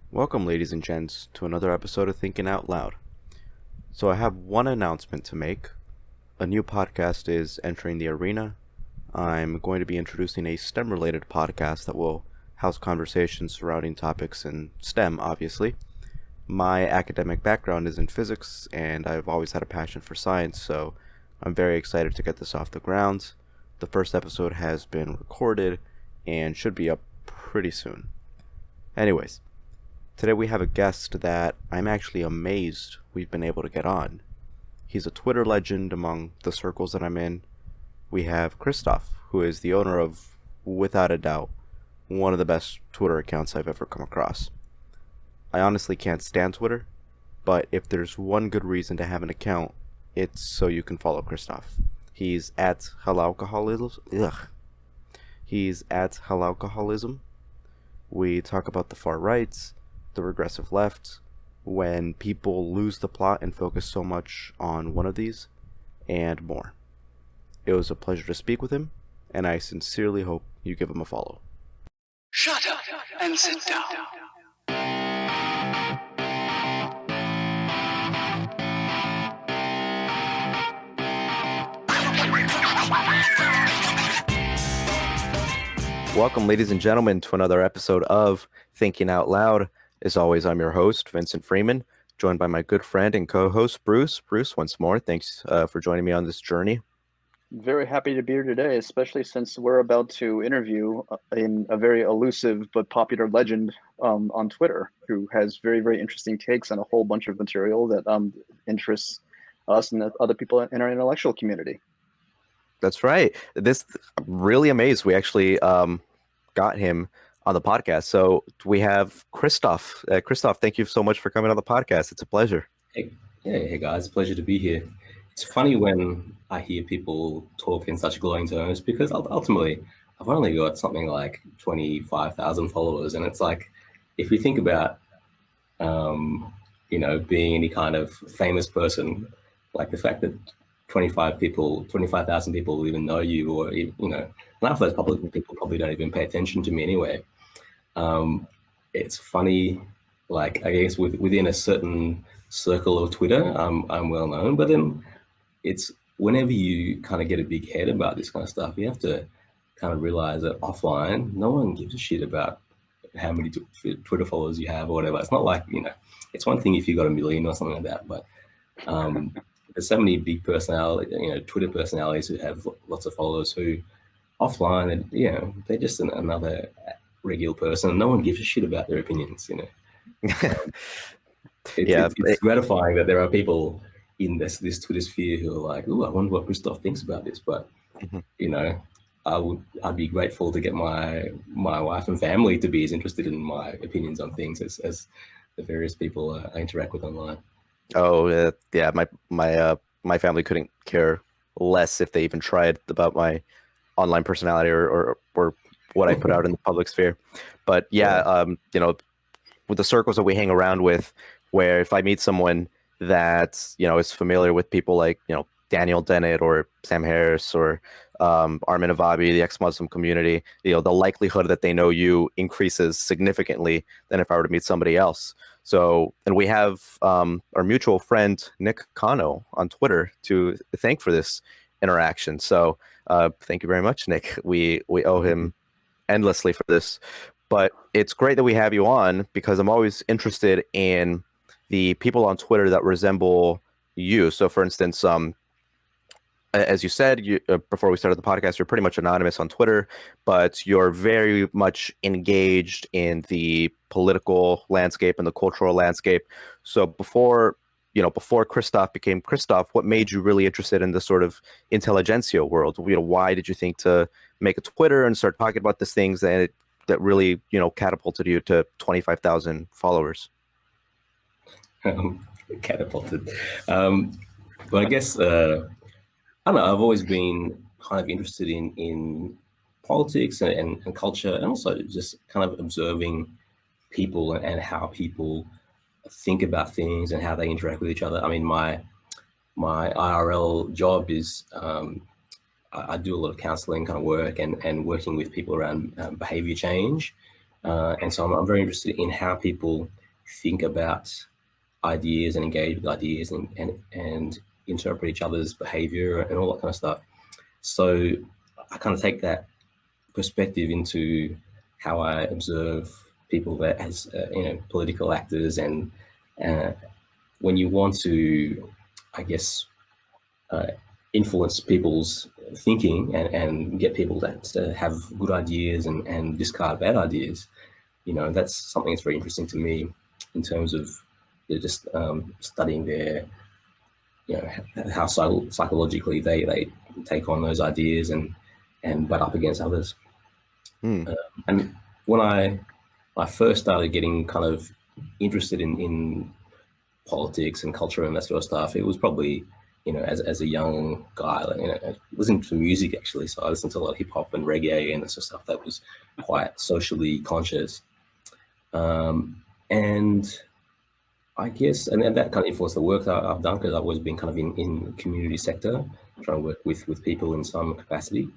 Welcome, ladies and gents, to another episode of Thinking Out Loud. So, I have one announcement to make. A new podcast is entering the arena. I'm going to be introducing a STEM related podcast that will house conversations surrounding topics in STEM, obviously. My academic background is in physics, and I've always had a passion for science, so I'm very excited to get this off the ground. The first episode has been recorded and should be up pretty soon. Anyways, today we have a guest that I'm actually amazed we've been able to get on. He's a Twitter legend among the circles that I'm in. We have Christoph, who is the owner of, without a doubt, one of the best Twitter accounts I've ever come across. I honestly can't stand Twitter, but if there's one good reason to have an account, it's so you can follow Christoph. He's at Halalcoholism. Ugh. He's at Halalcoholism. We talk about the far right, the regressive left, when people lose the plot and focus so much on one of these, and more. It was a pleasure to speak with him, and I sincerely hope you give him a follow. Shut up and sit down. Welcome, ladies and gentlemen, to another episode of Thinking Out Loud. As always, I'm your host, Vincent Freeman, joined by my good friend and co-host, Bruce. Bruce, once more, thanks for joining me on this journey. Very happy to be here today, especially since we're about to interview a very elusive but popular legend on Twitter who has very, very interesting takes on a whole bunch of material that interests us and the other people in our intellectual community. That's right. This I'm really amazed we actually got him on the podcast. So we have Christoph. Christoph, thank you so much for coming on the podcast. It's a pleasure. Hey guys, pleasure to be here. It's funny when I hear people talk in such glowing terms because ultimately I've only got something like 25,000 followers, and it's like if you think about being any kind of famous person, like the fact that 25,000 people even know you, or half of those public people probably don't even pay attention to me anyway. It's funny, like I guess within a certain circle of Twitter, I'm well known, but then it's whenever you kind of get a big head about this kind of stuff, you have to kind of realize that offline, no one gives a shit about how many Twitter followers you have or whatever. It's not like, it's one thing if you got 1 million or something like that, but there's so many big personalities, Twitter personalities who have lots of followers who offline, and they're just another regular person. No one gives a shit about their opinions, It's gratifying that there are people in this Twitter sphere who are like, "Ooh, I wonder what Christoph thinks about this." But I'd be grateful to get my wife and family to be as interested in my opinions on things as the various people I interact with online. Oh, yeah. My family couldn't care less if they even tried about my online personality or what I put out in the public sphere. But with the circles that we hang around with, where if I meet someone that is familiar with people like Daniel Dennett or Sam Harris or Armin Avabi, the ex-Muslim community, the likelihood that they know you increases significantly than if I were to meet somebody else. So, and we have our mutual friend Nick Kano on Twitter to thank for this interaction. So thank you very much, Nick. We owe him endlessly for this. But it's great that we have you on because I'm always interested in the people on Twitter that resemble you. So, for instance, as you said before we started the podcast, you're pretty much anonymous on Twitter, but you're very much engaged in the political landscape and the cultural landscape. So before Christoph became Christoph, what made you really interested in the sort of intelligentsia world? Why did you think to make a Twitter and start talking about these things that really, catapulted you to 25,000 followers? Catapulted. But I guess, I don't know, I've always been kind of interested in politics and culture, and also just kind of observing people and how people think about things and how they interact with each other. I mean, my IRL job is I do a lot of counseling kind of work and working with people around behavior change. And so I'm very interested in how people think about ideas and engage with ideas and interpret each other's behavior and all that kind of stuff. So I kind of take that perspective into how I observe people that as political actors, and when you want to, I guess, influence people's thinking and get people to have good ideas and discard bad ideas, that's something that's very interesting to me in terms of just studying their, how psychologically they take on those ideas and butt up against others. And when I first started getting kind of interested in politics and culture and that sort of stuff, it was probably, as a young guy, listening to music actually. So I listened to a lot of hip hop and reggae and that sort of stuff that was quite socially conscious. And I guess, and that kind of influenced the work that I've done, because I've always been kind of in the community sector, trying to work with people in some capacity.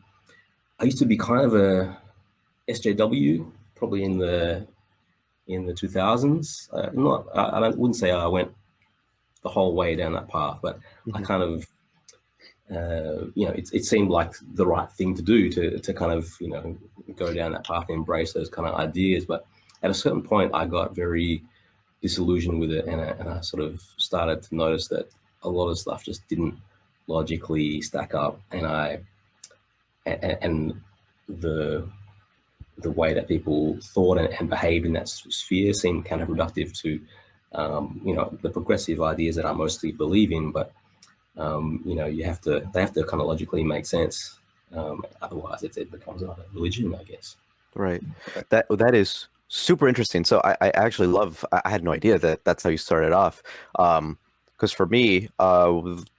I used to be kind of a SJW, probably in the 2000s. I wouldn't say I went the whole way down that path, but I kind of, it seemed like the right thing to do to kind of, go down that path and embrace those kind of ideas. But at a certain point, I got very disillusioned with it, and I sort of started to notice that a lot of stuff just didn't logically stack up, and the way that people thought and behaved in that sphere seemed counterproductive to the progressive ideas that I mostly believe in. But they have to kind of logically make sense. Otherwise, it becomes a religion, I guess. Right. That is super interesting. So I actually love. I had no idea that that's how you started off. Because for me,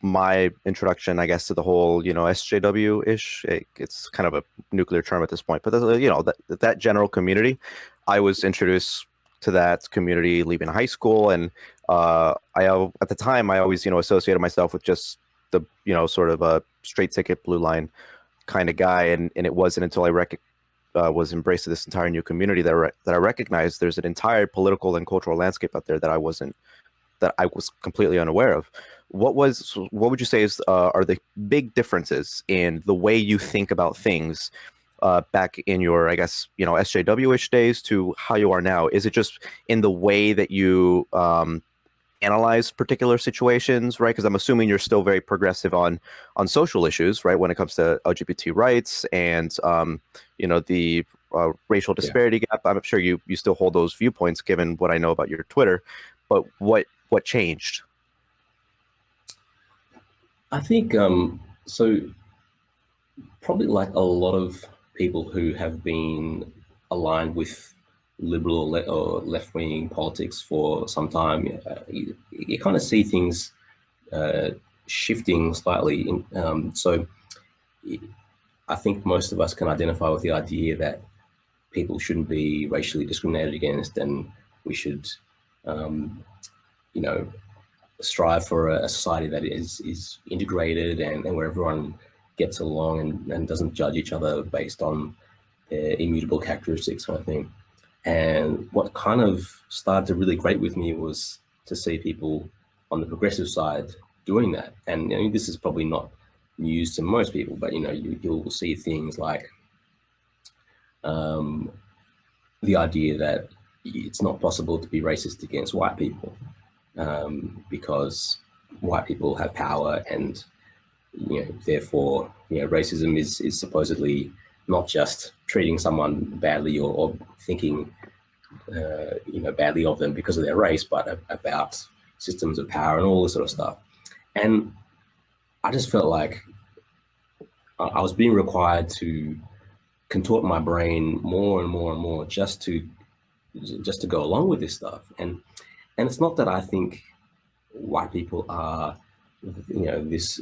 my introduction, I guess, to the whole, SJW-ish, it's kind of a nuclear term at this point, but that general community, I was introduced to that community leaving high school, and at the time, I always, associated myself with just the, sort of a straight ticket, blue line kind of guy, and it wasn't until I was embraced to this entire new community that I recognized there's an entire political and cultural landscape out there that I was completely unaware of. What would you say are the big differences in the way you think about things back in your, I guess, SJW-ish days to how you are now? Is it just in the way that you analyze particular situations, right? Because I'm assuming you're still very progressive on social issues, right? When it comes to LGBT rights and the racial disparity gap. I'm sure you still hold those viewpoints, given what I know about your Twitter. But what changed? I think so. Probably like a lot of people who have been aligned with liberal or left-wing politics for some time, you kind of see things shifting slightly. So I think most of us can identify with the idea that people shouldn't be racially discriminated against, and we should, strive for a society that is integrated and where everyone gets along and doesn't judge each other based on their immutable characteristics, kind of thing. And what kind of started to really grate with me was to see people on the progressive side doing that. And this is probably not news to most people, but you'll see things like the idea that it's not possible to be racist against white people because white people have power, and therefore racism is supposedly not just treating someone badly or thinking badly of them because of their race, but about systems of power and all this sort of stuff. And I just felt like I was being required to contort my brain more and more and more just to go along with this stuff. And it's not that I think white people are this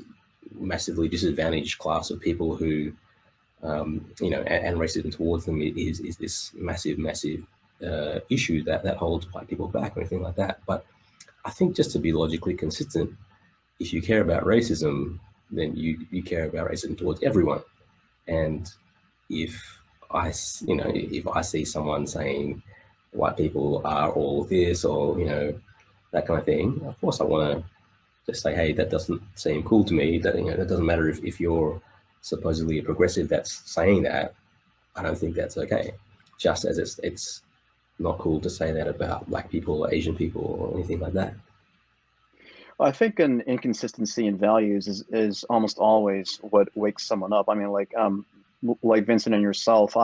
massively disadvantaged class of people who and racism towards them is this massive issue that holds white people back or anything like that. But I think just to be logically consistent, if you care about racism, then you care about racism towards everyone. And if I see someone saying white people are all this, or that kind of thing. Of course, I want to just say, hey, that doesn't seem cool to me. That that doesn't matter if you're supposedly a progressive that's saying that. I don't think that's okay. Just as it's not cool to say that about black people or Asian people or anything like that. I think an inconsistency in values is almost always what wakes someone up. I mean, like Vincent and yourself,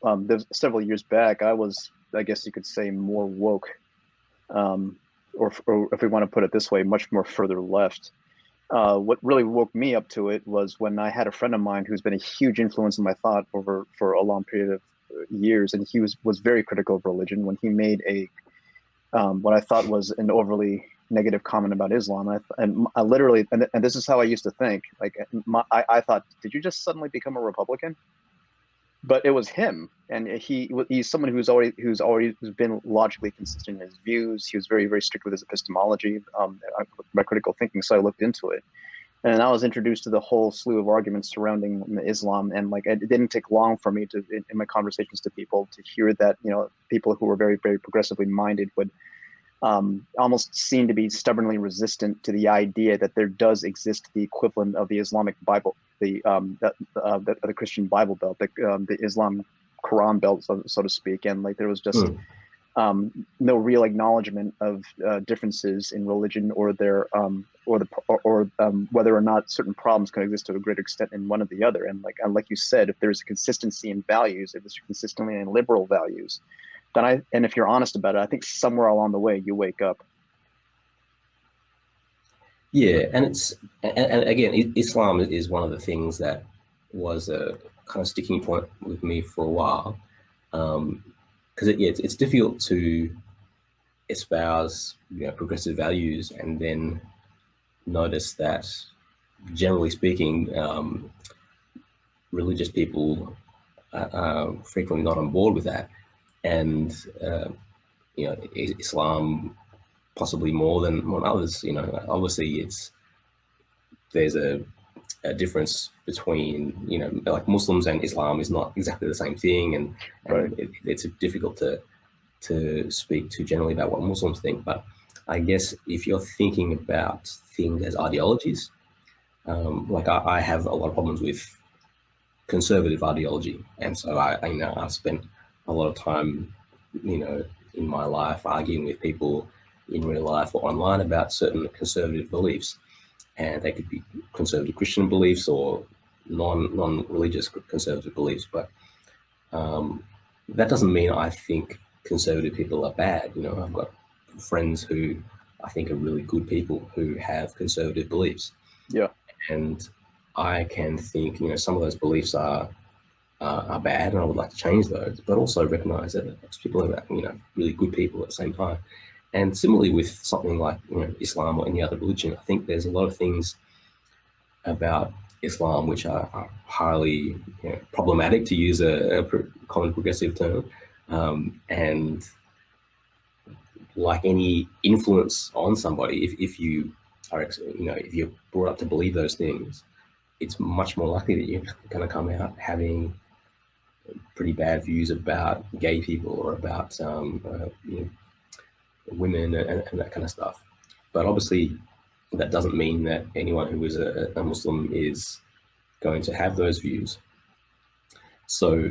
there's several years back, I was, I guess you could say, more woke, or if we want to put it this way, much more further left. What really woke me up to it was when I had a friend of mine who's been a huge influence in my thought for a long period of years, and he was very critical of religion. When he made what I thought was an overly negative comment about Islam, and I literally, and this is how I used to think. Like, I thought, did you just suddenly become a Republican? But it was him, and he's someone who's been logically consistent in his views. He was very strict with his epistemology, my critical thinking. So I looked into it, and I was introduced to the whole slew of arguments surrounding Islam. And like, it didn't take long for me in my conversations to people, to hear that people who were very progressively minded would almost seem to be stubbornly resistant to the idea that there does exist the equivalent of the Islamic Bible, the Christian Bible Belt, the Islam Quran Belt, so to speak. And like, there was just no real acknowledgement of differences in religion, or whether or not certain problems can exist to a greater extent in one or the other. And like you said, if there's a consistency in values, if there's consistently in liberal values, and if you're honest about it, I think somewhere along the way you wake up. Yeah, and again, Islam is one of the things that was a kind of sticking point with me for a while, because it's difficult to espouse progressive values and then notice that, generally speaking, religious people are frequently not on board with that. And Islam possibly more than others. Obviously there's a difference between like Muslims and Islam is not exactly the same thing, and Right. it's difficult to speak too generally about what Muslims think. But I guess if you're thinking about things as ideologies, like I have a lot of problems with conservative ideology, and so I've spent a lot of time in my life arguing with people in real life or online about certain conservative beliefs, and they could be conservative Christian beliefs or non-religious conservative beliefs. But that doesn't mean I think conservative people are bad. I've got friends who I think are really good people who have conservative beliefs. Yeah. And I can think, some of those beliefs are bad, and I would like to change those, but also recognize that people are, really good people at the same time. And similarly with something like Islam or any other religion, I think there's a lot of things about Islam which are highly problematic, to use a common progressive term, and like any influence on somebody, if you are if you're brought up to believe those things, it's much more likely that you're going to come out having pretty bad views about gay people or about women and that kind of stuff. But obviously that doesn't mean that anyone who is a Muslim is going to have those views. So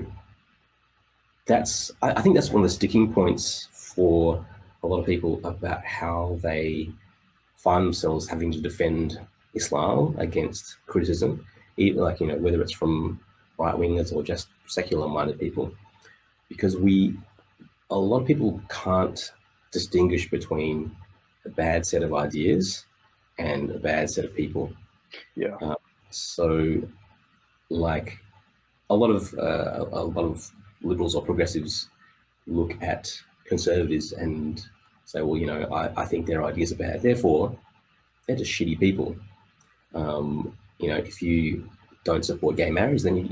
I think that's one of the sticking points for a lot of people about how they find themselves having to defend Islam against criticism, either whether it's from right-wingers or just secular-minded people, because a lot of people can't distinguish between a bad set of ideas and a bad set of people. Yeah. So, like, a lot of liberals or progressives look at conservatives and say, well, I think their ideas are bad, therefore they're just shitty people. If you don't support gay marriage, then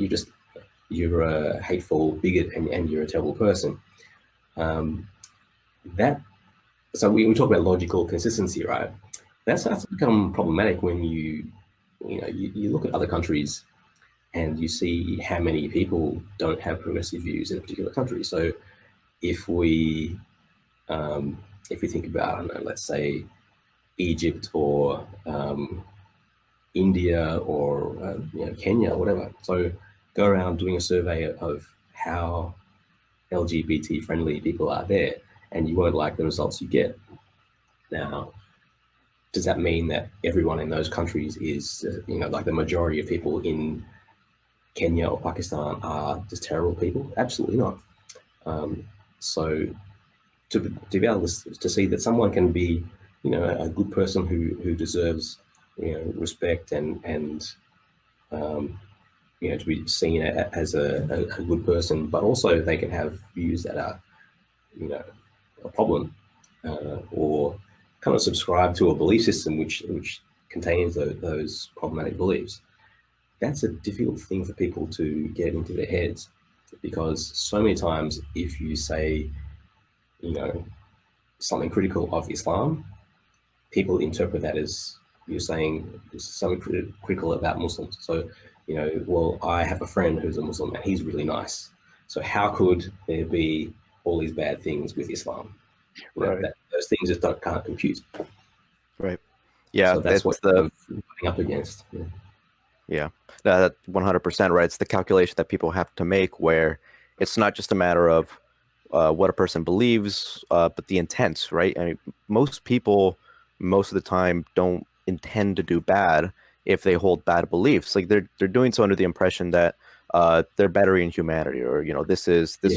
you're a hateful bigot and you're a terrible person. So we talk about logical consistency, right? That's become problematic when you look at other countries and you see how many people don't have progressive views in a particular country. So if we think about, I don't know, let's say Egypt or India or Kenya or whatever. So go around doing a survey of how LGBT friendly people are there, and you won't like the results you get. Now, does that mean that everyone in those countries is, like the majority of people in Kenya or Pakistan are just terrible people? Absolutely not. So to be able to see that someone can be, a good person who deserves, respect and to be seen as a good person, but also they can have views that are, a problem, or kind of subscribe to a belief system which contains those problematic beliefs. That's a difficult thing for people to get into their heads, because so many times if you say, something critical of Islam, people interpret that as you're saying something critical about Muslims. So, well, I have a friend who's a Muslim and he's really nice. So how could there be all these bad things with Islam? Right. Those things just can't compute. Right. Yeah. So that's what the we're running up against. Yeah, that 100% right. It's the calculation that people have to make, where it's not just a matter of what a person believes, but the intent, right? I mean, most people, most of the time, don't intend to do bad if they hold bad beliefs. Like they're doing so under the impression that they're bettering humanity, or this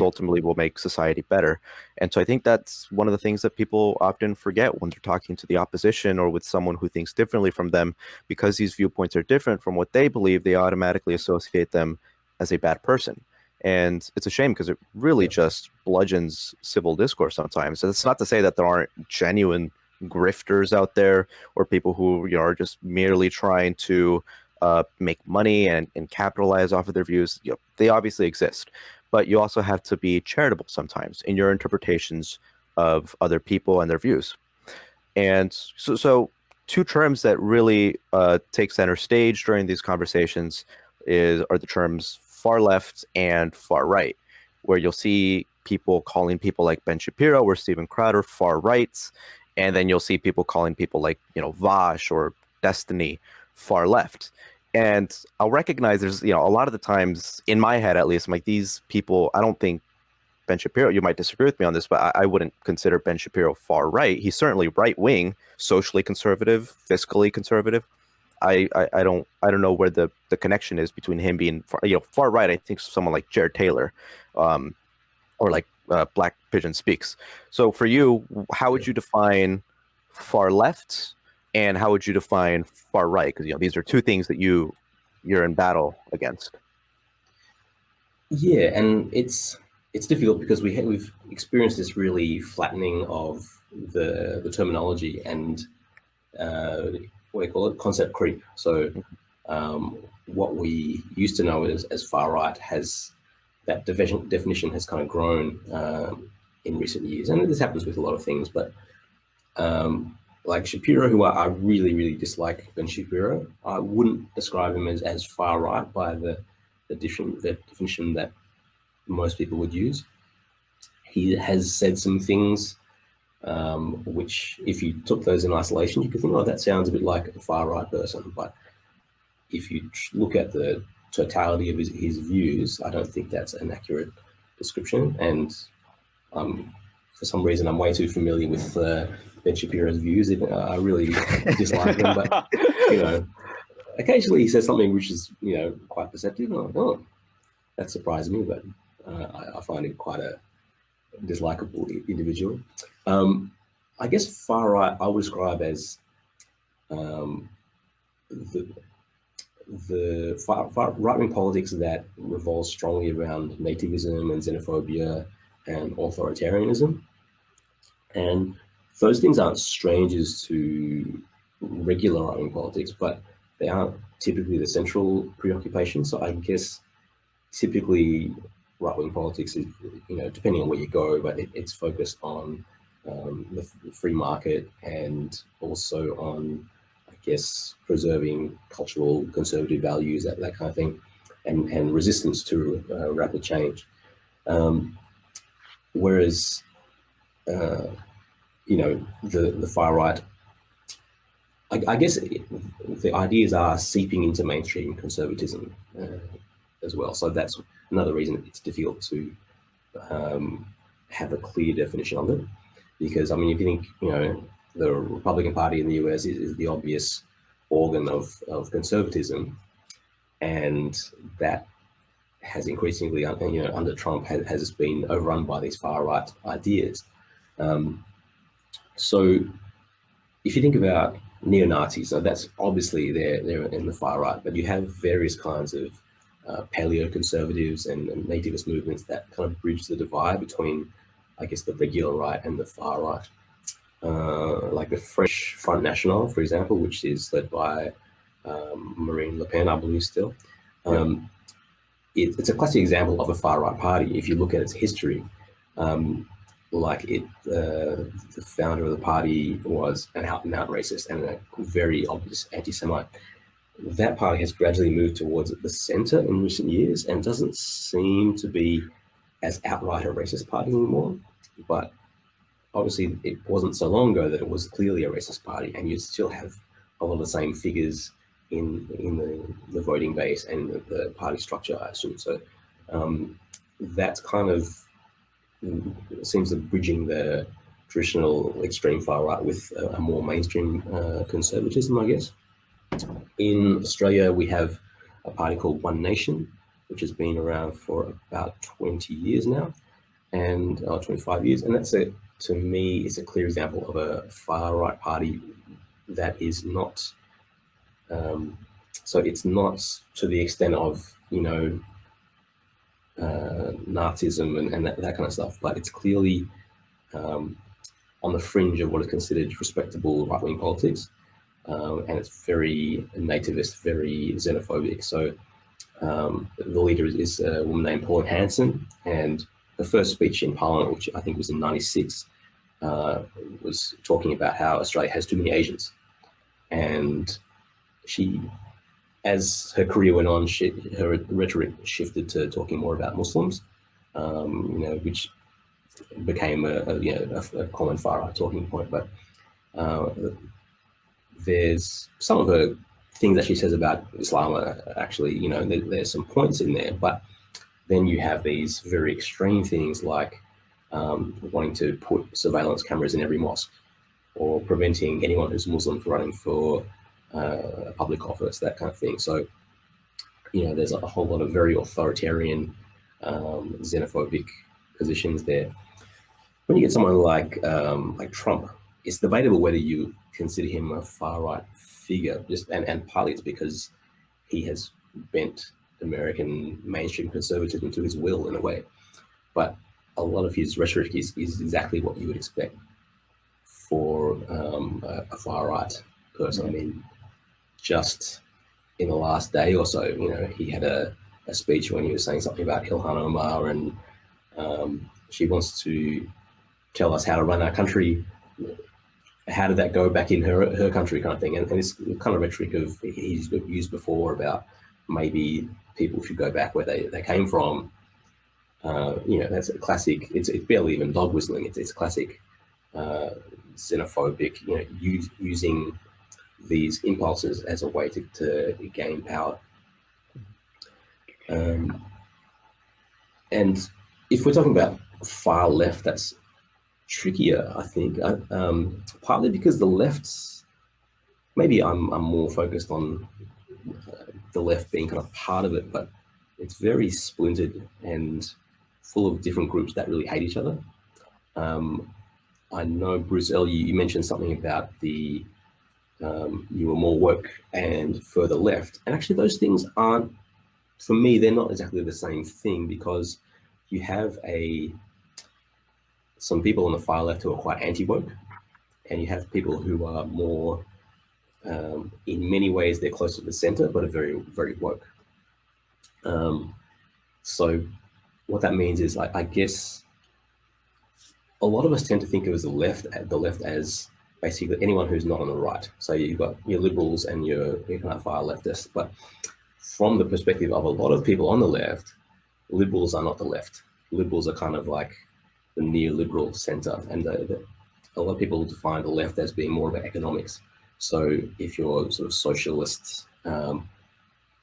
ultimately will make society better. And so I think that's one of the things that people often forget when they're talking to the opposition or with someone who thinks differently from them, because these viewpoints are different from what they believe. They automatically associate them as a bad person. And it's a shame, because it really just bludgeons civil discourse sometimes. And it's not to say that there aren't genuine grifters out there, or people who are just merely trying to make money and capitalize off of their views. They obviously exist, but you also have to be charitable sometimes in your interpretations of other people and their views. And so two terms that really take center stage during these conversations are the terms far left and far right, where you'll see people calling people like Ben Shapiro or Steven Crowder far right, and then you'll see people calling people like Vash or Destiny far left. And I'll recognize there's a lot of the times in my head, at least, I'm like, these people, I don't think Ben Shapiro, you might disagree with me on this, but I wouldn't consider Ben Shapiro far right. He's certainly right wing, socially conservative, fiscally conservative. I don't know where the connection is between him being far right. I think someone like Jared Taylor, or like Black Pigeon Speaks. So for you, how would you define far left, and how would you define far right? Because these are two things that you're in battle against. Yeah, and it's difficult because we've experienced this really flattening of the terminology and what do you call it, concept creep. So what we used to know as far right has, that definition has kind of grown in recent years, and this happens with a lot of things. But like Shapiro, who I really, really dislike Ben Shapiro, I wouldn't describe him as far right by the definition that most people would use. He has said some things which, if you took those in isolation, you could think, oh, that sounds a bit like a far right person. But if you look at the totality of his views, I don't think that's an accurate description. And for some reason, I'm way too familiar with Ben Shapiro's views. I really dislike them, but occasionally he says something which is quite perceptive. I'm like, oh, that surprised me, but I find him quite a dislikable individual. I guess far right I would describe as the far right-wing politics that revolves strongly around nativism and xenophobia and authoritarianism. And those things aren't strangers to regular right-wing politics, but they aren't typically the central preoccupation. So I guess typically right-wing politics is, depending on where you go, but it's focused on the free market, and also on, I guess, preserving cultural conservative values, that kind of thing, and resistance to rapid change. whereas the far right, I guess the ideas are seeping into mainstream conservatism as well. So that's another reason it's difficult to have a clear definition of it. Because, I mean, if you think, the Republican Party in the US is the obvious organ of conservatism, and that has increasingly, under Trump, has been overrun by these far right ideas. So if you think about neo-Nazis, so that's obviously they're in the far right, but you have various kinds of paleo-conservatives and nativist movements that kind of bridge the divide between, I guess, the regular right and the far right. Like the Fresh Front National, for example, which is led by Marine Le Pen, I believe still. It's a classic example of a far right party. If you look at its history, the founder of the party was an out-and-out racist and a very obvious anti-Semite. That party has gradually moved towards the center in recent years and doesn't seem to be as outright a racist party anymore. But obviously, it wasn't so long ago that it was clearly a racist party, and you still have a lot of the same figures in the voting base and the party structure, I assume. So that's kind of seems to be bridging the traditional extreme far right with a more mainstream conservatism, I guess. In Australia, we have a party called One Nation, which has been around for about 20 years now, and 25 years. And that's to me, it's a clear example of a far right party that is not, so it's not to the extent of, Nazism and that kind of stuff, but it's clearly on the fringe of what is considered respectable right-wing politics. And it's very nativist, very xenophobic. So the leader is a woman named Pauline Hanson, and her first speech in Parliament, which I think was in '96, was talking about how Australia has too many Asians. And she, as her career went on, her rhetoric shifted to talking more about Muslims, which became a common far-right talking point. But there's some of her things that she says about Islam are actually, there's some points in there, but then you have these very extreme things like wanting to put surveillance cameras in every mosque, or preventing anyone who's Muslim from running for a public office, that kind of thing. So, there's a whole lot of very authoritarian, xenophobic positions there. When you get someone like Trump, it's debatable whether you consider him a far-right figure, and partly it's because he has bent American mainstream conservatism to his will in a way. But a lot of his rhetoric is exactly what you would expect for a far-right person. I mean, just in the last day or so, he had a speech when he was saying something about Ilhan Omar, and she wants to tell us how to run our country. How did that go back in her country, kind of thing? And it's the kind of rhetoric of he's used before about maybe people should go back where they came from. That's a classic. It's barely even dog whistling. It's classic xenophobic. Using these impulses as a way to gain power. And if we're talking about far left, that's trickier, I think, partly because the lefts, maybe I'm more focused on the left being kind of part of it, but it's very splintered and full of different groups that really hate each other. I know, Bruce, earlier you mentioned something about you were more woke and further left, and actually those things aren't, for me, they're not exactly the same thing, because you have some people on the far left who are quite anti-woke, and you have people who are more, in many ways, they're close to the center, but are very, very woke. So what that means is, I guess, a lot of us tend to think of the left as basically anyone who's not on the right. So you've got your liberals and your kind of far leftists, but from the perspective of a lot of people on the left, liberals are not the left. Liberals are kind of like neoliberal center, and a lot of people define the left as being more about economics. So if you're sort of socialists,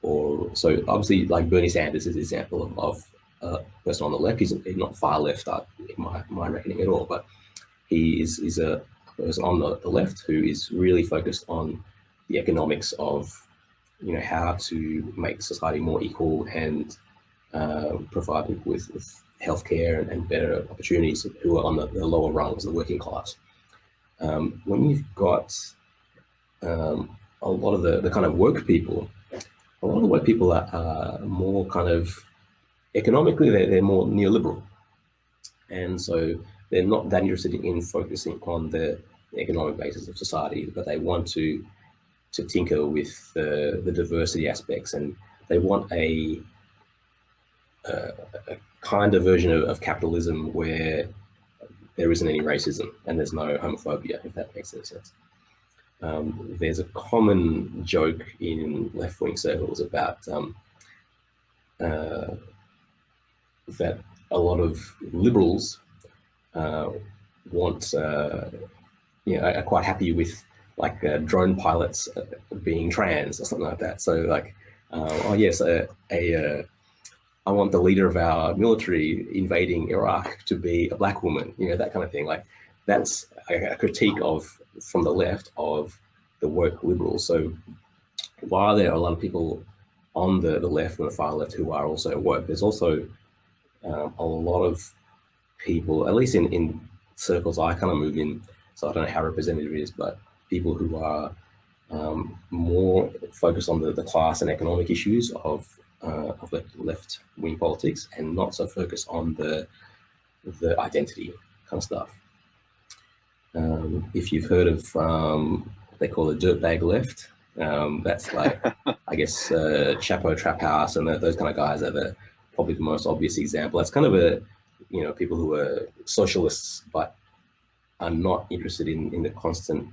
or so obviously like Bernie Sanders is an example of a person on the left. He's not far left in my reckoning at all, but he is a person on the left who is really focused on the economics of, you know, how to make society more equal and provide people with healthcare and better opportunities who are on the lower rungs, the working class. When you've got a lot of the kind of woke people, a lot of woke people are more kind of economically, they're more neoliberal. And so they're not that interested in focusing on the economic basis of society, but they want to tinker with the diversity aspects, and they want a kind of version of capitalism where there isn't any racism and there's no homophobia, if that makes any sense. There's a common joke in left-wing circles about that a lot of liberals want, you know, are quite happy with like drone pilots being trans or something like that. So like, oh yes, I want the leader of our military invading Iraq to be a black woman, you know, that kind of thing. Like that's a critique from the left of the woke liberals. So while there are a lot of people on the left and the far left who are also woke, there's also a lot of people, at least in circles I kind of move in, so I don't know how representative it is, but people who are more focused on the class and economic issues of left-wing politics, and not so focused on the identity kind of stuff. If you've heard of what they call the dirtbag left, that's like, I guess, Chapo Trap House and those kind of guys are probably the most obvious example. That's kind of you know, people who are socialists but are not interested in the constant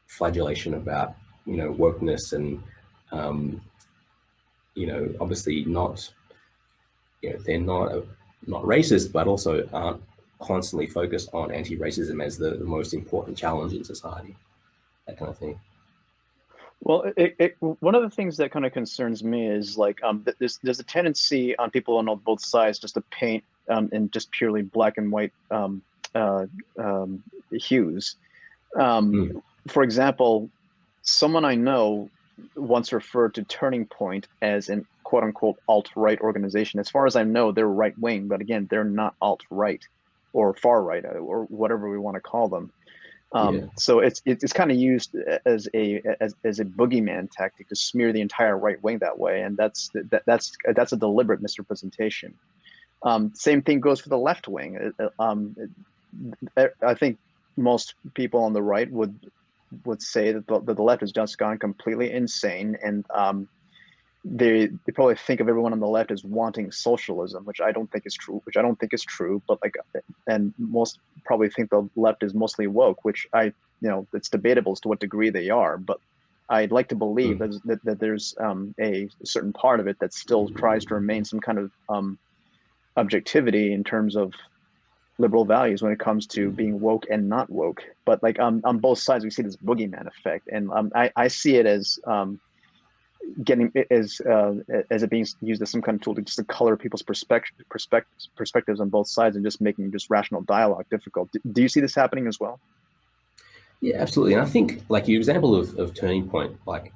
flagellation about, you know, wokeness and you know, obviously not, you know, they're not racist, but also aren't constantly focused on anti-racism as the most important challenge in society, that kind of thing. Well, one of the things that kind of concerns me is like there's a tendency on people on both sides just to paint in just purely black and white hues. For example, someone I know once referred to Turning Point as an quote unquote alt-right organization. As far as I know, they're right wing, but again, they're not alt-right or far right or whatever we want to call them. So it's kind of used as a boogeyman tactic to smear the entire right wing that way, and that's a deliberate misrepresentation. Same thing goes for the left wing. I think most people on the right would say that the left has just gone completely insane, and they probably think of everyone on the left as wanting socialism, which I don't think is true. But like, and most probably think the left is mostly woke, which you know, it's debatable as to what degree they are. But I'd like to believe that there's a certain part of it that still tries to remain some kind of objectivity in terms of liberal values when it comes to being woke and not woke. But like on both sides, we see this boogeyman effect, and I see it as as it being used as some kind of tool to color people's perspectives on both sides, and just making just rational dialogue difficult. Do you see this happening as well? Yeah, absolutely. And I think like your example of Turning Point, like,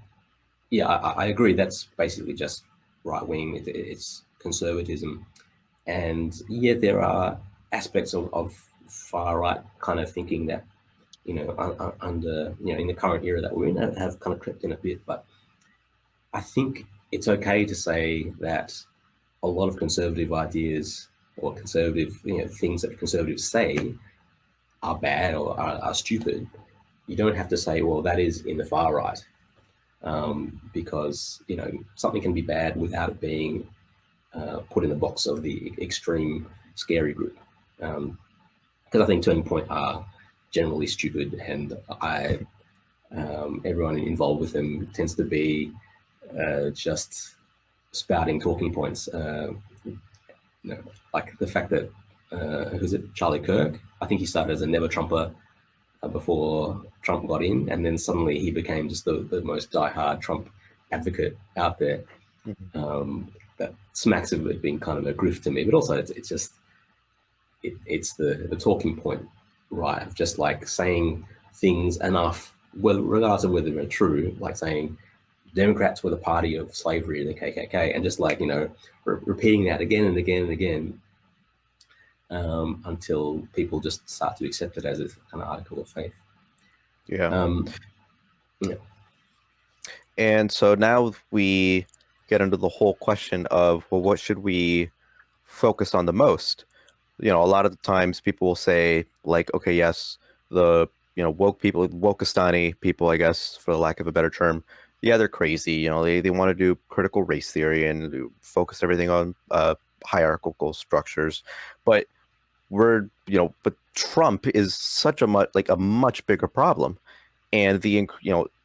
yeah, I agree. That's basically just right wing. It's conservatism, and yeah, there are aspects of far right kind of thinking that, you know, under, you know, in the current era that we're in, have kind of crept in a bit. But I think it's okay to say that a lot of conservative ideas or conservative, you know, things that conservatives say are bad or are stupid. You don't have to say, well, that is in the far right, because, you know, something can be bad without it being put in the box of the extreme scary group. Because I think Turning Point are generally stupid, and everyone involved with them tends to be just spouting talking points. You know, like the fact that who's it? Charlie Kirk. I think he started as a never Trumper before Trump got in, and then suddenly he became just the most diehard Trump advocate out there. That smacks of it being kind of a grift to me, but also it's just it's the talking point, right? Of just like saying things enough, well, regardless of whether they're true, like saying Democrats were the party of slavery and the KKK, and just like, you know, repeating that again and again and again until people just start to accept it as a kind of article of faith. Yeah. Yeah. And so now we get into the whole question of, well, what should we focus on the most? You know, a lot of the times people will say, like, okay, yes, the, you know, woke people, Wokistani people, I guess, for the lack of a better term, yeah, they're crazy. You know, they want to do critical race theory and focus everything on hierarchical structures. But but Trump is such a much bigger problem. And the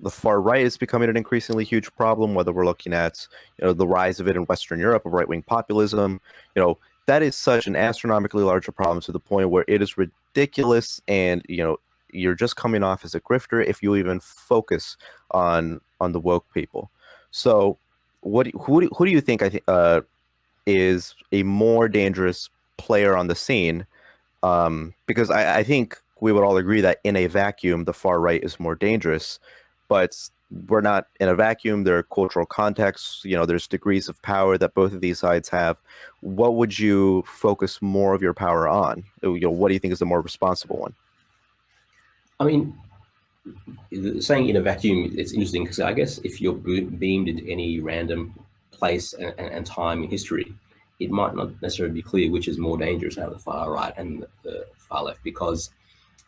far right is becoming an increasingly huge problem, whether we're looking at, you know, the rise of it in Western Europe, of right-wing populism. You know, that is such an astronomically larger problem, to the point where it is ridiculous, and, you know, you're just coming off as a grifter if you even focus on the woke people. So who do you think is a more dangerous player on the scene? Because I think we would all agree that in a vacuum, the far right is more dangerous, but we're not in a vacuum. There are cultural contexts, you know, there's degrees of power that both of these sides have. What would you focus more of your power on? You know, what do you think is the more responsible one? I mean, saying in a vacuum, it's interesting because I guess if you're beamed into any random place and time in history, it might not necessarily be clear which is more dangerous out of the far right and the far left, because,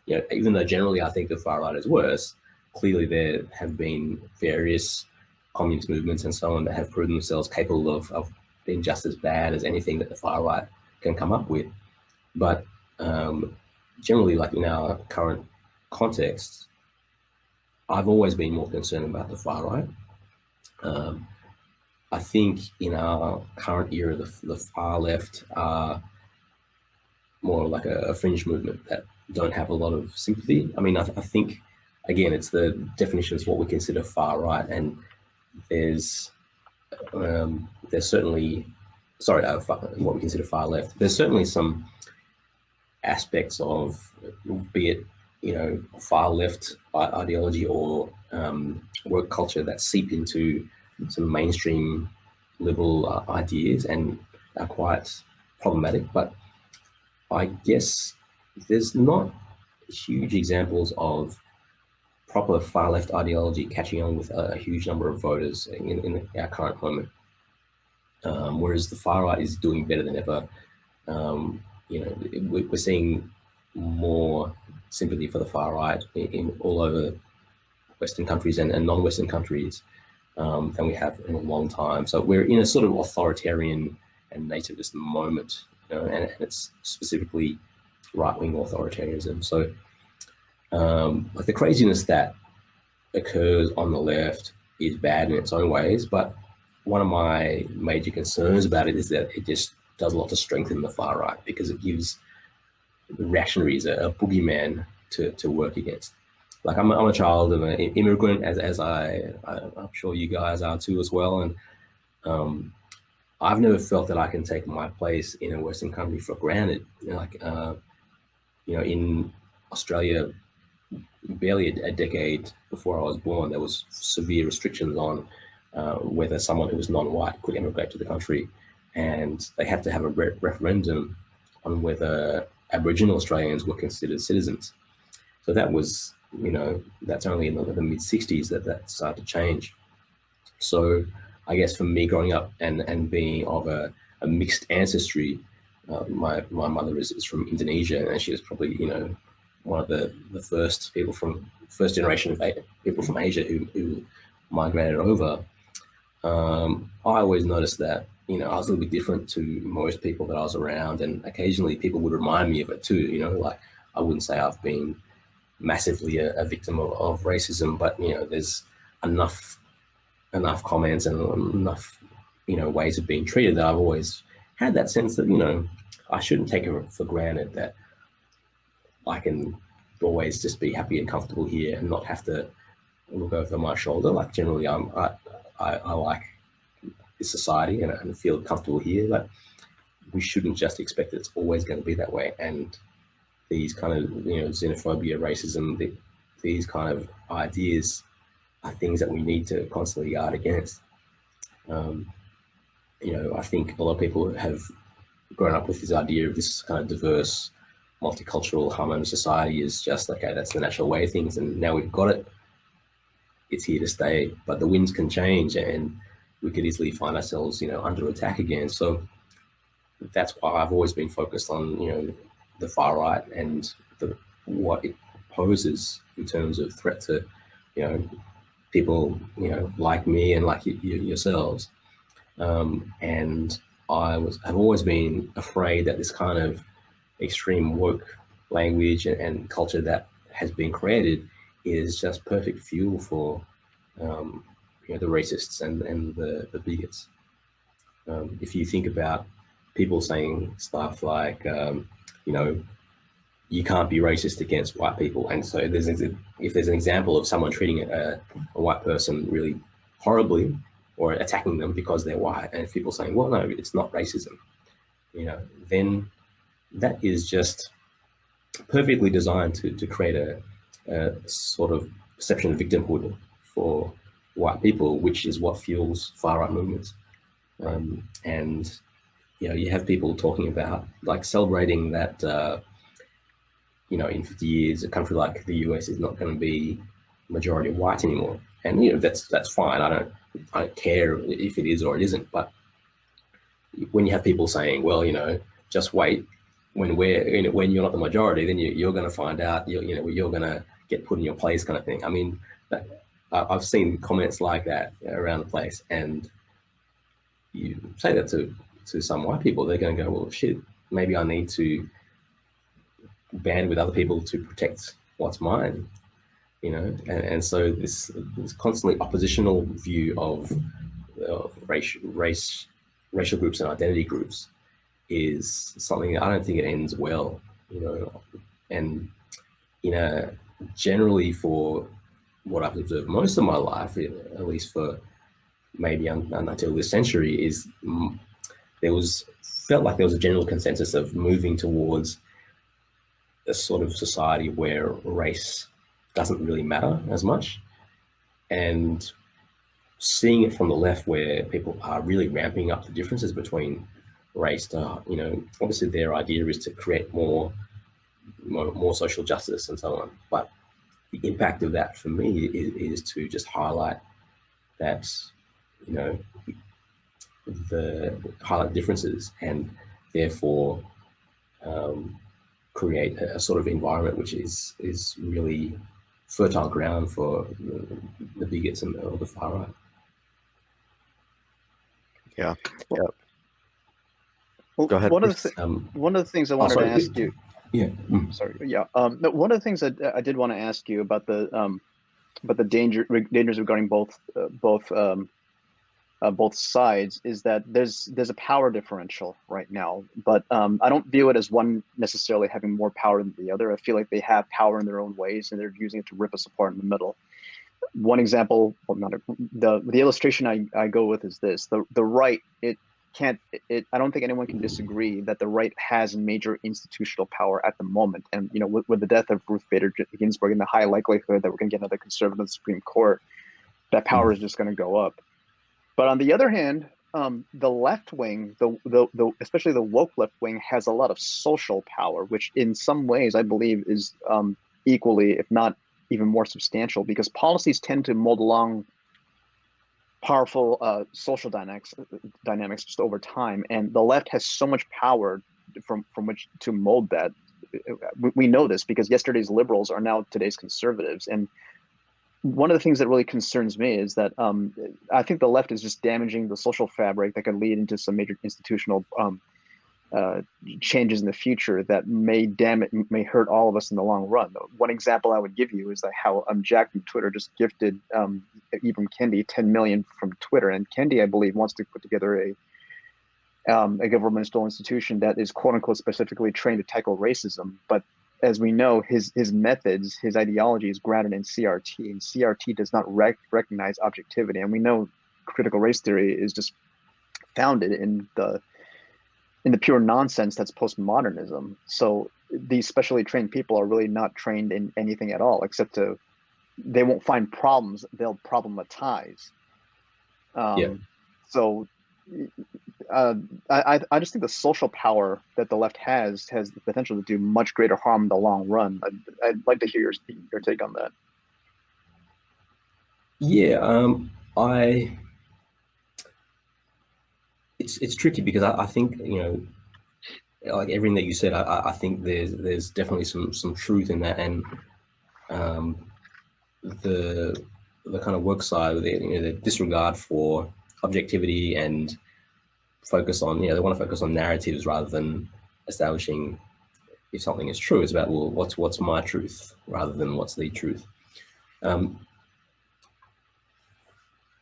you know, even though generally I think the far right is worse, clearly there have been various communist movements and so on that have proven themselves capable of being just as bad as anything that the far right can come up with. But generally, like in our current context, I've always been more concerned about the far right. I think in our current era, the far left are more like a fringe movement that don't have a lot of sympathy. I mean, I think, again, it's the definitions of what we consider far right, and there's certainly, what we consider far left. There's certainly some aspects of, be it, you know, far left ideology or work culture that seep into some mainstream liberal ideas and are quite problematic. But I guess there's not huge examples of proper far left ideology catching on with a huge number of voters in our current moment. Whereas the far right is doing better than ever. You know, we're seeing more sympathy for the far right in all over Western countries and non-Western countries than we have in a long time. So we're in a sort of authoritarian and nativist moment, you know, and it's specifically right-wing authoritarianism. So like the craziness that occurs on the left is bad in its own ways, but one of my major concerns about it is that it just does a lot to strengthen the far right, because it gives the reactionaries a boogeyman to work against. Like I'm a child of an immigrant, as I'm sure you guys are too as well, and I've never felt that I can take my place in a Western country for granted. You know, like you know, in Australia, barely a decade before I was born, there was severe restrictions on whether someone who was non-white could immigrate to the country, and they had to have a referendum on whether Aboriginal Australians were considered citizens. So that was, you know, that's only in the mid 60s that started to change. So I guess for me growing up and being of a mixed ancestry, my mother is from Indonesia, and she was probably, you know, one of the first generation of people from Asia who migrated over. I always noticed that, you know, I was a little bit different to most people that I was around, and occasionally people would remind me of it too. You know, like I wouldn't say I've been massively a victim of racism, but, you know, there's enough comments and enough, you know, ways of being treated that I've always had that sense that, you know, I shouldn't take it for granted that I can always just be happy and comfortable here and not have to look over my shoulder. Like generally, I like this society and feel comfortable here. But we shouldn't just expect that it's always going to be that way. And these kind of xenophobia, racism, these kind of ideas are things that we need to constantly guard against. I think a lot of people have grown up with this idea of this kind of diverse, multicultural, harmonious society is just okay, that's the natural way of things, and now we've got it. It's here to stay, but the winds can change, and we could easily find ourselves, under attack again. So that's why I've always been focused on, the far right and what it poses in terms of threat to, people, like me and like yourselves. And have always been afraid that this kind of extreme woke language and culture that has been created is just perfect fuel for the racists and the bigots. If you think about people saying stuff like, you can't be racist against white people, and so if there's an example of someone treating a white person really horribly or attacking them because they're white, and people saying, well, no, it's not racism, then that is just perfectly designed to create a sort of perception of victimhood for white people, which is what fuels far-right movements. And you have people talking about like celebrating that in 50 years a country like the US is not going to be majority white anymore, and that's fine. I don't care if it is or it isn't. But when you have people saying, well, just wait, when when you're not the majority, then you're going to find out, you're going to get put in your place, kind of thing. I mean, I've seen comments like that around the place, and you say that to some white people, they're going to go, well, shit, maybe I need to band with other people to protect what's mine, and so this constantly oppositional view of racial groups and identity groups is something that I don't think it ends well, and generally for what I've observed most of my life, at least for maybe until this century, is felt like there was a general consensus of moving towards a sort of society where race doesn't really matter as much, and seeing it from the left where people are really ramping up the differences between race to, obviously their idea is to create more social justice and so on. But the impact of that for me is to just highlight that, highlight differences, and therefore create a sort of environment which is really fertile ground for the bigots and the far right. Yeah. Well, Go ahead. one of the things I wanted to ask you. Yeah. Sorry. Yeah. No, one of the things that I did want to ask you about the dangers regarding both sides is that there's a power differential right now, but I don't view it as one necessarily having more power than the other. I feel like they have power in their own ways, and they're using it to rip us apart in the middle. One example, well, the illustration I go with is this: the right, I don't think anyone can disagree that the right has major institutional power at the moment, and with the death of Ruth Bader Ginsburg and the high likelihood that we're going to get another conservative Supreme Court, that power is just going to go up. But on the other hand, the left wing, especially the woke left wing, has a lot of social power, which in some ways I believe is equally, if not even more substantial, because policies tend to mold along powerful social dynamics just over time, and the left has so much power from which to mold that. We know this because yesterday's liberals are now today's conservatives, and one of the things that really concerns me is that I think the left is just damaging the social fabric that could lead into some major institutional changes in the future that may may hurt all of us in the long run. One example I would give you is that how Jack from Twitter just gifted Ibram Kendi 10 million from Twitter, and Kendi, I believe, wants to put together a governmental institution that is quote unquote specifically trained to tackle racism. But as we know, his methods, his ideology is grounded in CRT, and CRT does not recognize objectivity. And we know critical race theory is just founded in the pure nonsense that's postmodernism. So these specially trained people are really not trained in anything at all, except they won't find problems, they'll problematize. Yeah. So I just think the social power that the left has the potential to do much greater harm in the long run. I'd like to hear your take on that. Yeah, it's tricky because I think, like everything that you said, I think there's definitely some truth in that, and the kind of work side, the disregard for objectivity and focus on, they want to focus on narratives rather than establishing if something is true. It's about, well, what's my truth rather than what's the truth.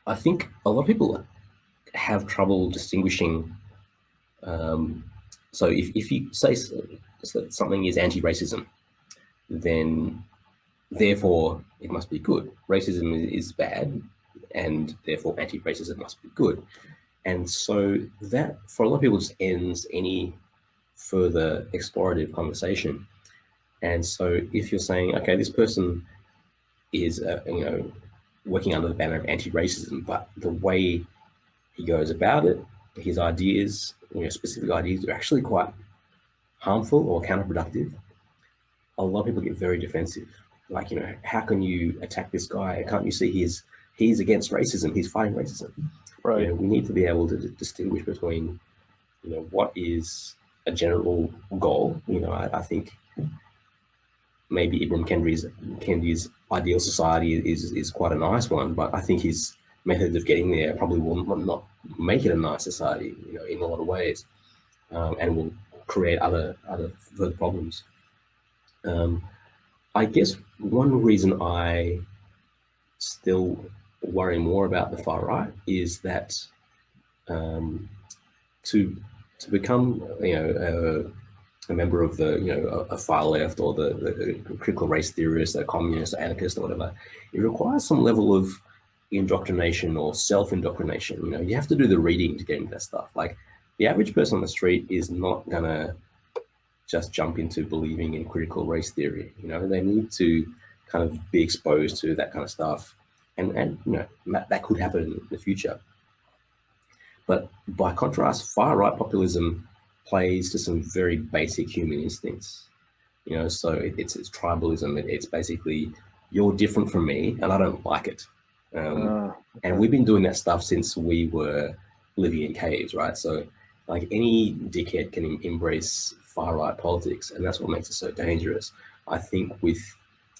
I think a lot of people have trouble distinguishing. So if you say that something is anti-racism, then therefore it must be good. Racism is bad, and therefore anti-racism must be good. And so that, for a lot of people, just ends any further explorative conversation. And so if you're saying, okay, this person is, working under the banner of anti-racism, but the way he goes about it, his ideas, specific ideas, are actually quite harmful or counterproductive, a lot of people get very defensive. Like, how can you attack this guy? Can't you see he's against racism? He's fighting racism. Right. We need to be able to distinguish between, what is a general goal. I think maybe Ibram Kendi's ideal society is quite a nice one, but I think his methods of getting there probably will not make it a nice society, in a lot of ways, and will create other further problems. I guess one reason I still worry more about the far right is that to become a member of a far left, or the critical race theorist, a communist, or anarchist, or whatever, it requires some level of indoctrination or self-indoctrination. You have to do the reading to get into that stuff. Like, the average person on the street is not gonna just jump into believing in critical race theory. They need to kind of be exposed to that kind of stuff, and that could happen in the future. But by contrast, far right populism plays to some very basic human instincts. So it's tribalism. It's basically, you're different from me, and I don't like it. And we've been doing that stuff since we were living in caves, right? So, like, any dickhead can embrace far right politics, and that's what makes it so dangerous. I think with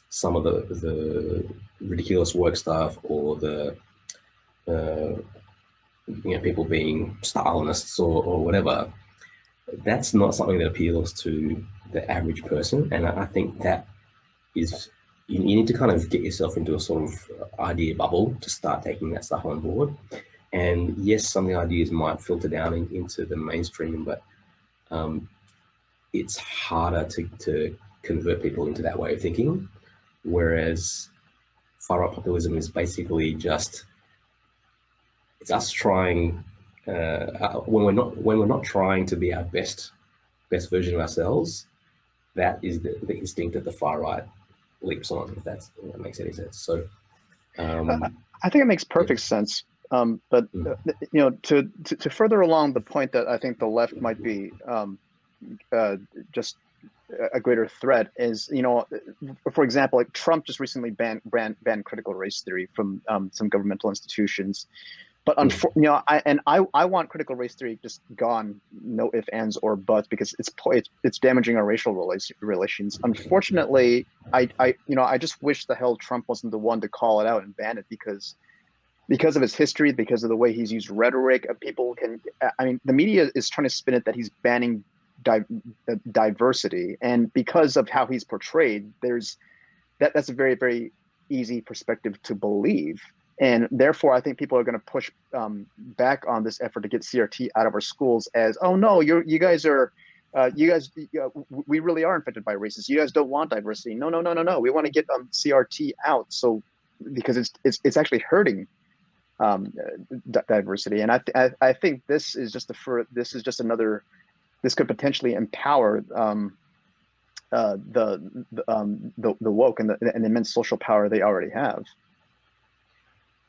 some of the ridiculous work stuff, or the people being Stalinists or whatever, that's not something that appeals to the average person. And I think that is, you need to kind of get yourself into a sort of idea bubble to start taking that stuff on board. And yes, some of the ideas might filter down into the mainstream, but it's harder to convert people into that way of thinking. Whereas far right populism is basically just, it's us trying, when we're not trying to be our best version of ourselves. That is the instinct that the far right leaps on, if that makes any sense. So I think it makes perfect sense. But to further along the point that I think the left might be just a greater threat is, for example, like Trump just recently banned critical race theory from some governmental institutions. But I want critical race theory just gone, no ifs, ands, or buts, because it's damaging our racial relations. Unfortunately, I just wish the hell Trump wasn't the one to call it out and ban it, because of his history, because of the way he's used rhetoric. The media is trying to spin it that he's banning diversity, and because of how he's portrayed, that's a very, very easy perspective to believe. And therefore, I think people are going to push back on this effort to get CRT out of our schools as, oh no, you guys are, we really are infected by racism. You guys don't want diversity. No, no, no, no, no. We want to get CRT out. So because it's actually hurting diversity. And I think this is just another. This could potentially empower the woke and the immense social power they already have.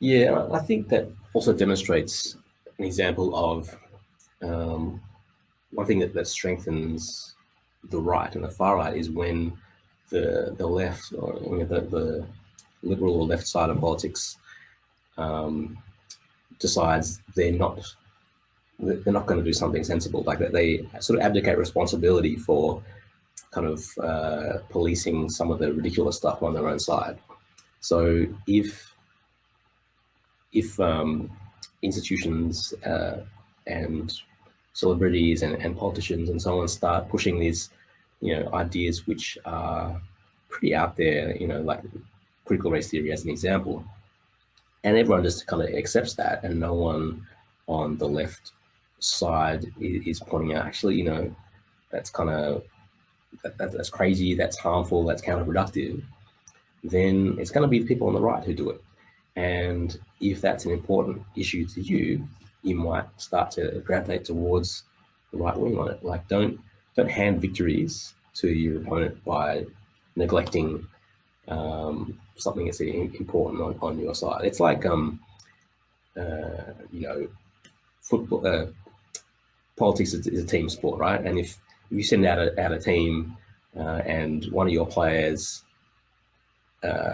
Yeah, I think that also demonstrates an example of one thing that strengthens the right and the far right is when the left, or the liberal or left side of politics decides they're not going to do something sensible, like that they sort of abdicate responsibility for kind of policing some of the ridiculous stuff on their own side. So if institutions and celebrities and politicians and so on start pushing these, ideas which are pretty out there, like critical race theory as an example, and everyone just kind of accepts that, and no one on the left side is pointing out, actually, that's kind of that's crazy, that's harmful, that's counterproductive, then it's going to be the people on the right who do it. And if that's an important issue to you, you might start to gravitate towards the right wing on it. Like, don't hand victories to your opponent by neglecting something that's important on your side. It's like football, politics is a team sport, right? And if you send out a team and one of your players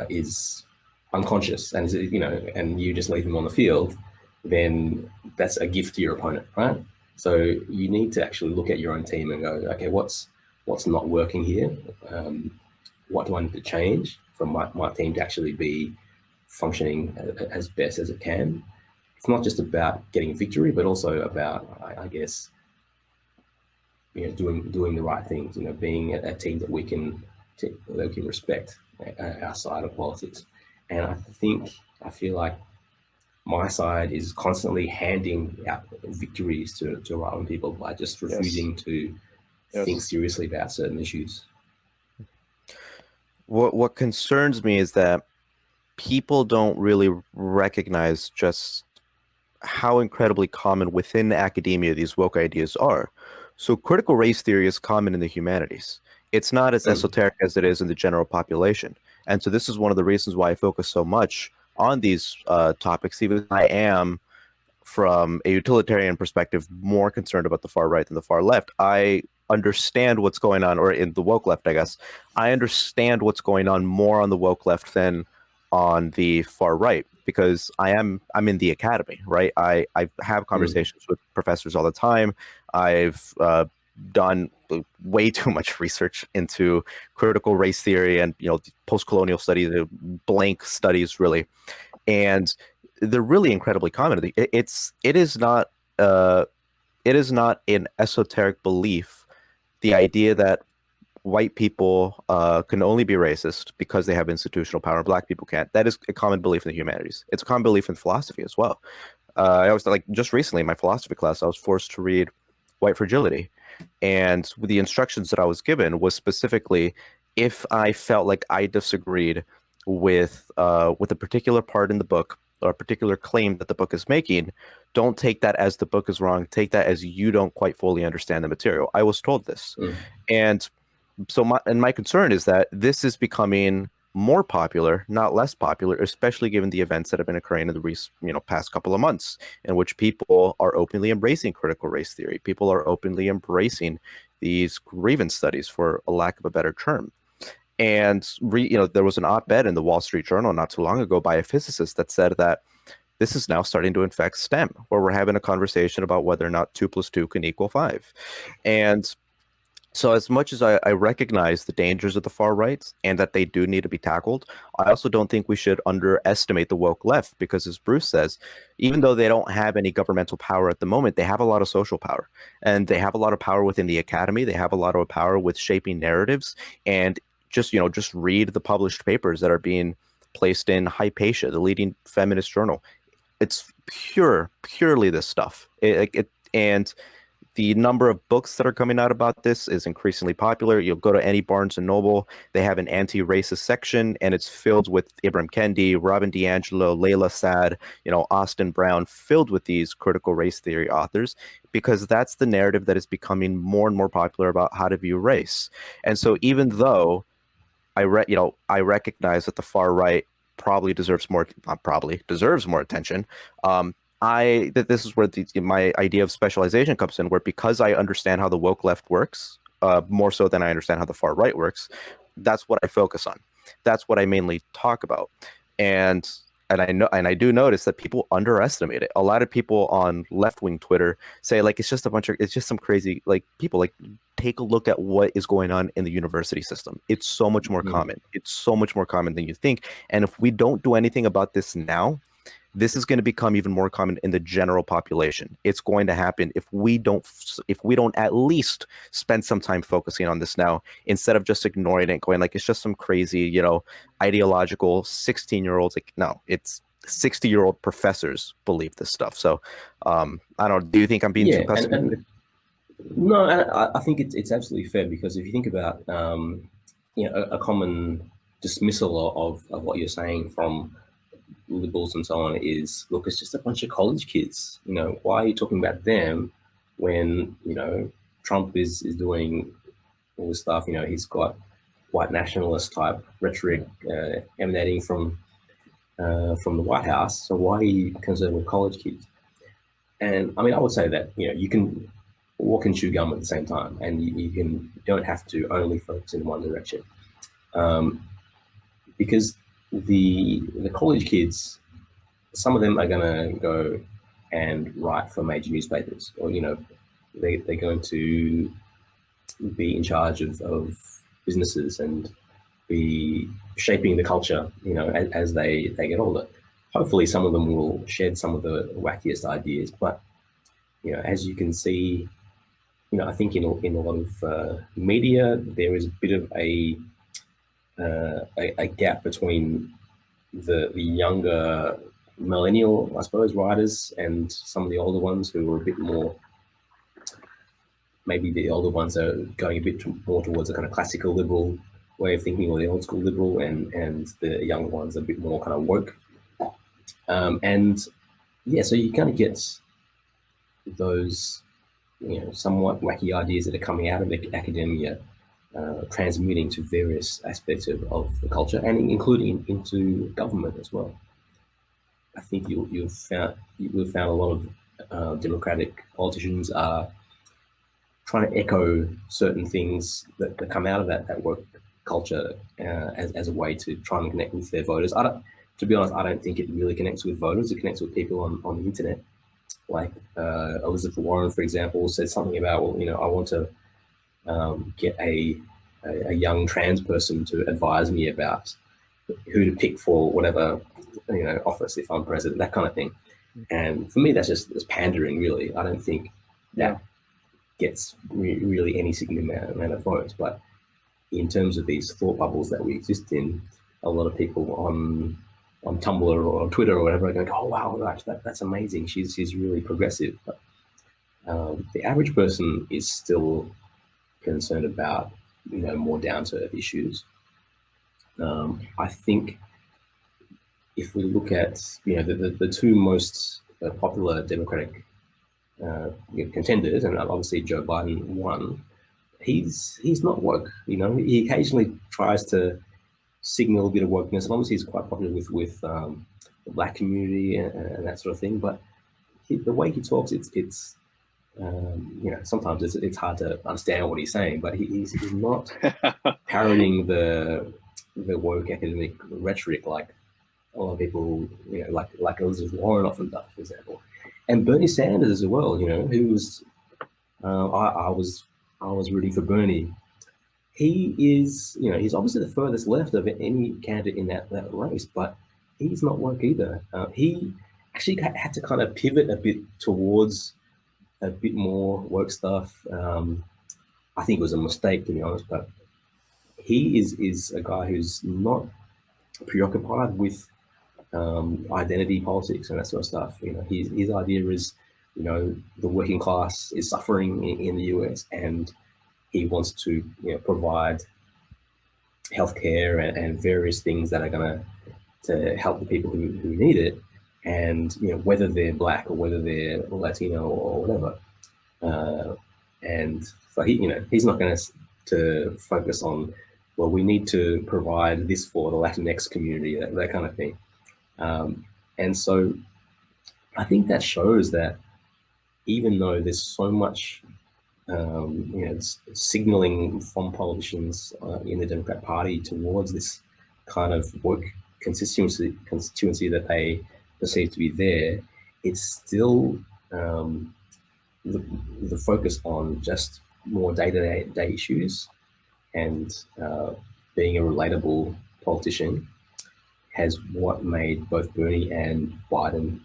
is unconscious and and you just leave him on the field, then that's a gift to your opponent, right? So you need to actually look at your own team and go, okay, what's not working here? What do I need to change for my team to actually be functioning as best as it can? It's not just about getting a victory, but also about, I guess, doing the right things. Being a team that we can respect outside of politics. And I feel like my side is constantly handing out victories to right-wing people by just refusing to think seriously about certain issues. What concerns me is that people don't really recognize just how incredibly common within academia these woke ideas are. So critical race theory is common in the humanities. It's not as esoteric as it is in the general population. And so this is one of the reasons why I focus so much on these topics, even if I am, from a utilitarian perspective, more concerned about the far right than the far left. I understand what's going on, or in the woke left, I guess. I understand what's going on more on the woke left than on the far right, because I'm in the academy, right? I have conversations with professors all the time. I've done way too much research into critical race theory and post-colonial studies, blank studies, really, and they're really incredibly common. It is not an esoteric belief, the idea that white people can only be racist because they have institutional power and black people can't. That is a common belief in the humanities. It's a common belief in philosophy as well. I was just recently in my philosophy class, I was forced to read White Fragility. And the instructions that I was given was specifically, if I felt like I disagreed with a particular part in the book or a particular claim that the book is making, don't take that as the book is wrong. Take that as you don't quite fully understand the material. I was told this. And so my concern is that this is becoming more popular, not less popular, especially given the events that have been occurring in the past couple of months, in which people are openly embracing critical race theory. People are openly embracing these grievance studies, for a lack of a better term. And there was an op-ed in the Wall Street Journal not too long ago by a physicist that said that this is now starting to infect STEM, where we're having a conversation about whether or not 2 + 2 can equal 5. And so as much as I recognize the dangers of the far right and that they do need to be tackled, I also don't think we should underestimate the woke left, because as Bruce says, even though they don't have any governmental power at the moment, they have a lot of social power, and they have a lot of power within the academy. They have a lot of power with shaping narratives, and just read the published papers that are being placed in Hypatia, the leading feminist journal. It's purely this stuff. And the number of books that are coming out about this is increasingly popular. You'll go to any Barnes and Noble, they have an anti-racist section, and it's filled with Ibram Kendi, Robin DiAngelo, Layla Saad, Austin Brown, filled with these critical race theory authors, because that's the narrative that is becoming more and more popular about how to view race. And so even though I recognize that the far right probably deserves more, not probably, deserves more attention. That this is where my idea of specialization comes in, where because I understand how the woke left works, more so than I understand how the far right works, that's what I focus on. That's what I mainly talk about. And I do notice that people underestimate it. A lot of people on left-wing Twitter say like it's just some crazy like people. Like, take a look at what is going on in the university system. It's so much more common. It's so much more common than you think. And if we don't do anything about this now, this is going to become even more common in the general population. It's going to happen if we don't at least spend some time focusing on this now, instead of just ignoring it, going like it's just some crazy, ideological 16-year-olds. Like, no, it's 60-year-old professors believe this stuff. So I don't know. Do you think I'm being too pessimistic? No, I think it's absolutely fair, because if you think about a common dismissal of what you're saying from liberals and so on is, look, it's just a bunch of college kids. Why are you talking about them when Trump is doing all this stuff? He's got white nationalist type rhetoric emanating from the White House. So why are you concerned with college kids? And I mean, I would say that you can walk and chew gum at the same time, and you don't have to only focus in one direction, because the college kids, some of them are going to go and write for major newspapers, or they're going to be in charge of businesses and be shaping the culture as they get older. Hopefully some of them will shed some of the wackiest ideas, but as you can see, I think in a lot of media there is a bit of a gap between the younger millennial, I suppose, writers and some of the older ones who are a bit more, maybe the older ones are going a bit more towards a kind of classical liberal way of thinking, or the old school liberal, and the younger ones are a bit more kind of woke. So you kind of get those somewhat wacky ideas that are coming out of academia, transmuting to various aspects of the culture, and including into government as well. I think you've found a lot of Democratic politicians are trying to echo certain things that come out of that work culture as a way to try and connect with their voters. To be honest, I don't think it really connects with voters. It connects with people on the internet. Like Elizabeth Warren, for example, said something about, I want to get a young trans person to advise me about who to pick for whatever office if I'm president, that kind of thing. And for me, that's pandering, really. I don't think that gets really any significant amount of votes. But in terms of these thought bubbles that we exist in, a lot of people on Tumblr or on Twitter or whatever are going, oh wow, right, that's amazing. She's really progressive. But the average person is still concerned about more down to earth issues. I think if we look at the two most popular Democratic contenders, and obviously Joe Biden won, he's not woke. He occasionally tries to signal a bit of wokeness, and obviously he's quite popular with the Black community and that sort of thing. But the way he talks, it's sometimes it's hard to understand what he's saying, but he's not parroting the woke academic rhetoric like a lot of people, like Elizabeth Warren often does, for example, and Bernie Sanders as well. Who was I was rooting for Bernie. He is, he's obviously the furthest left of any candidate in that race, but he's not woke either. He actually had to kind of pivot a bit towards a bit more woke stuff. I think it was a mistake, to be honest, but he is a guy who's not preoccupied with identity politics and that sort of stuff. His idea is, the working class is suffering in the US, and he wants to provide healthcare and various things that are going to help the people who need it, and whether they're black or whether they're Latino or whatever. And so he's not going to focus on, well, we need to provide this for the Latinx community, that kind of thing. And so I think that shows that even though there's so much signaling from politicians in the Democrat Party towards this kind of woke constituency that they perceive to be there, it's still the focus on just more day-to-day issues and being a relatable politician has what made both Bernie and Biden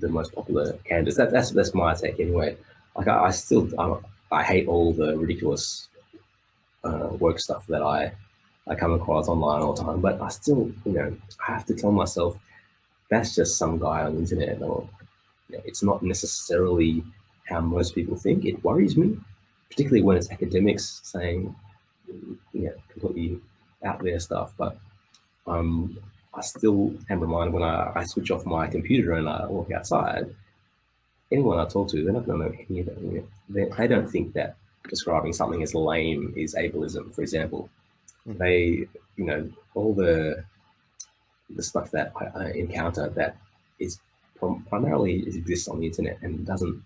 the most popular candidates. That's my take anyway. Like I hate all the ridiculous work stuff that I come across online all the time, but I still I have to tell myself that's just some guy on the internet, or it's not necessarily how most people think. It worries me, particularly when it's academics saying completely out there stuff. But I still am reminded when I switch off my computer and I walk outside, anyone I talk to, they're not going to know any of it. They don't think that describing something as lame is ableism, for example. They, all the stuff that I encounter that is primarily exists on the internet and doesn't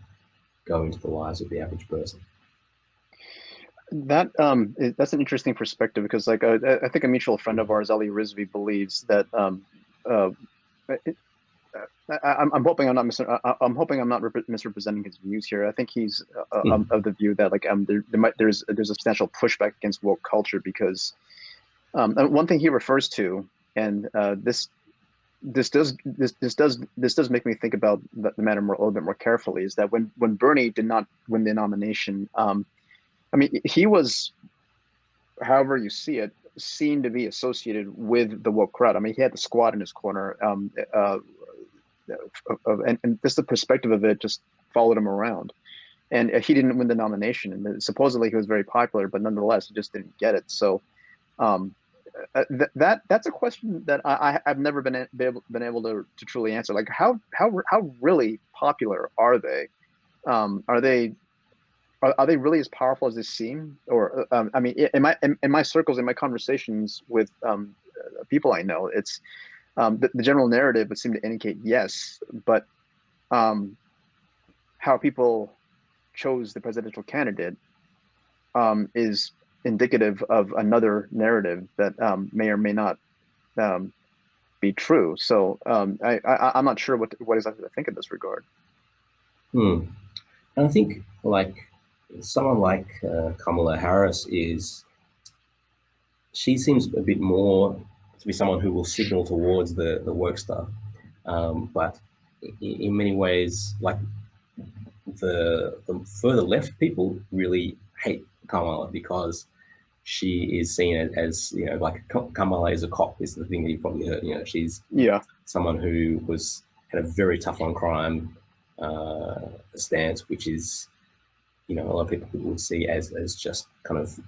go into the lives of the average person. That's an interesting perspective, because like I think a mutual friend of ours, Ali Rizvi, believes that I'm hoping I'm not misrepresenting his views here. I think he's of the view that like there's a substantial pushback against woke culture, because one thing he refers to, and this does make me think about the matter a little bit more carefully, is that when Bernie did not win the nomination, I mean, he was, however you see it, seen to be associated with the woke crowd. I mean, he had the squad in his corner, and just the perspective of it just followed him around. And he didn't win the nomination, and supposedly he was very popular, but nonetheless, he just didn't get it. So that's a question that I've never been able to truly answer. Like, how really popular are they? Are they really as powerful as they seem? Or I mean, in my circles, in my conversations with people I know, it's the general narrative would seem to indicate yes, but how people chose the presidential candidate is indicative of another narrative that may or may not be true. So I'm not sure what exactly to think in this regard. And I think like someone like Kamala Harris she seems a bit more to be someone who will signal towards the work stuff, but in many ways, like the further left people really hate Kamala because she is seen as like Kamala is a cop is the thing that you've probably heard. She's someone who had a very tough on crime stance, which is a lot of people would see as just kind of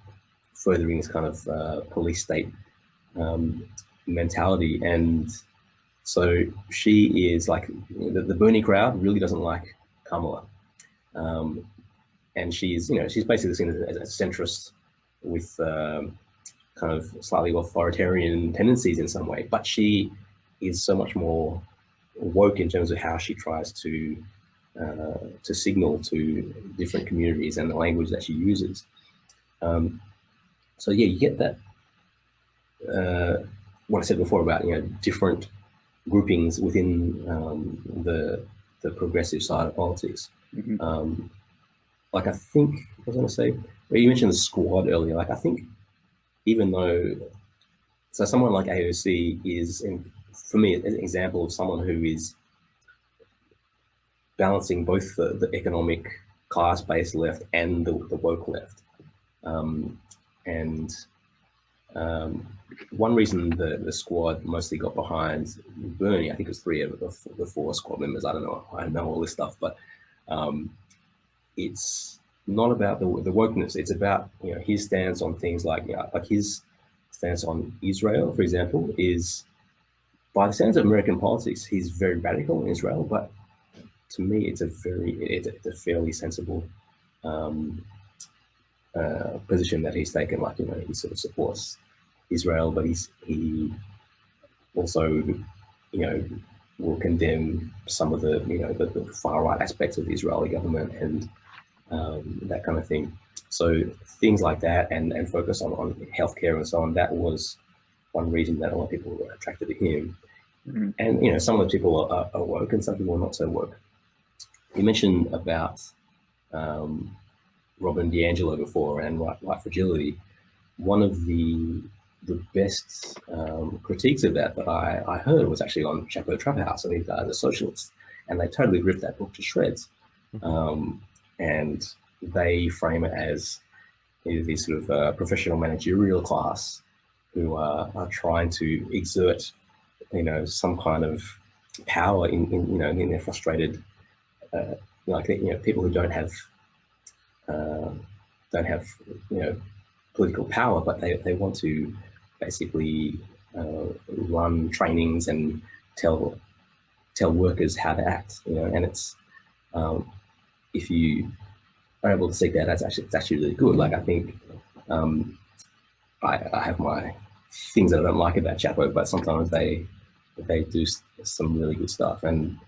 furthering this kind of police state mentality. And so she is like the Bernie crowd really doesn't like Kamala, and she's basically seen as a centrist with kind of slightly authoritarian tendencies in some way, but she is so much more woke in terms of how she tries to signal to different communities and the language that she uses. So yeah, you get that. What I said before about different groupings within the progressive side of politics. Like I think I was going to say, you mentioned the squad earlier. Like I think even though, so someone like AOC is, for me, an example of someone who is balancing both the economic class-based left and the woke left. And One reason the squad mostly got behind Bernie, I think it was 3 of the 4 squad members. I don't know. I know all this stuff, but it's not about the wokeness. It's about his stance on things like his stance on Israel, for example, is by the standards of American politics, he's very radical in Israel. But to me, it's a fairly sensible position that he's taken. Like he sort of supports Israel, but he also will condemn some of the far right aspects of the Israeli government and that kind of thing. So things like that, and focus on healthcare and so on. That was one reason that a lot of people were attracted to him. Mhm. And some of the people are woke, and some people are not so woke. You mentioned about Robin DiAngelo before and white fragility. One of the best critiques of that I heard was actually on Chapo Trap House, and these guys are socialists, and they totally ripped that book to shreds. And they frame it as this sort of professional managerial class who are trying to exert, some kind of power in their frustrated, people who don't have political power, but they want to basically run trainings and tell workers how to act, and it's if you are able to see that, it's actually really good. Like I think I have my things that I don't like about Chapo, but sometimes they do some really good stuff, and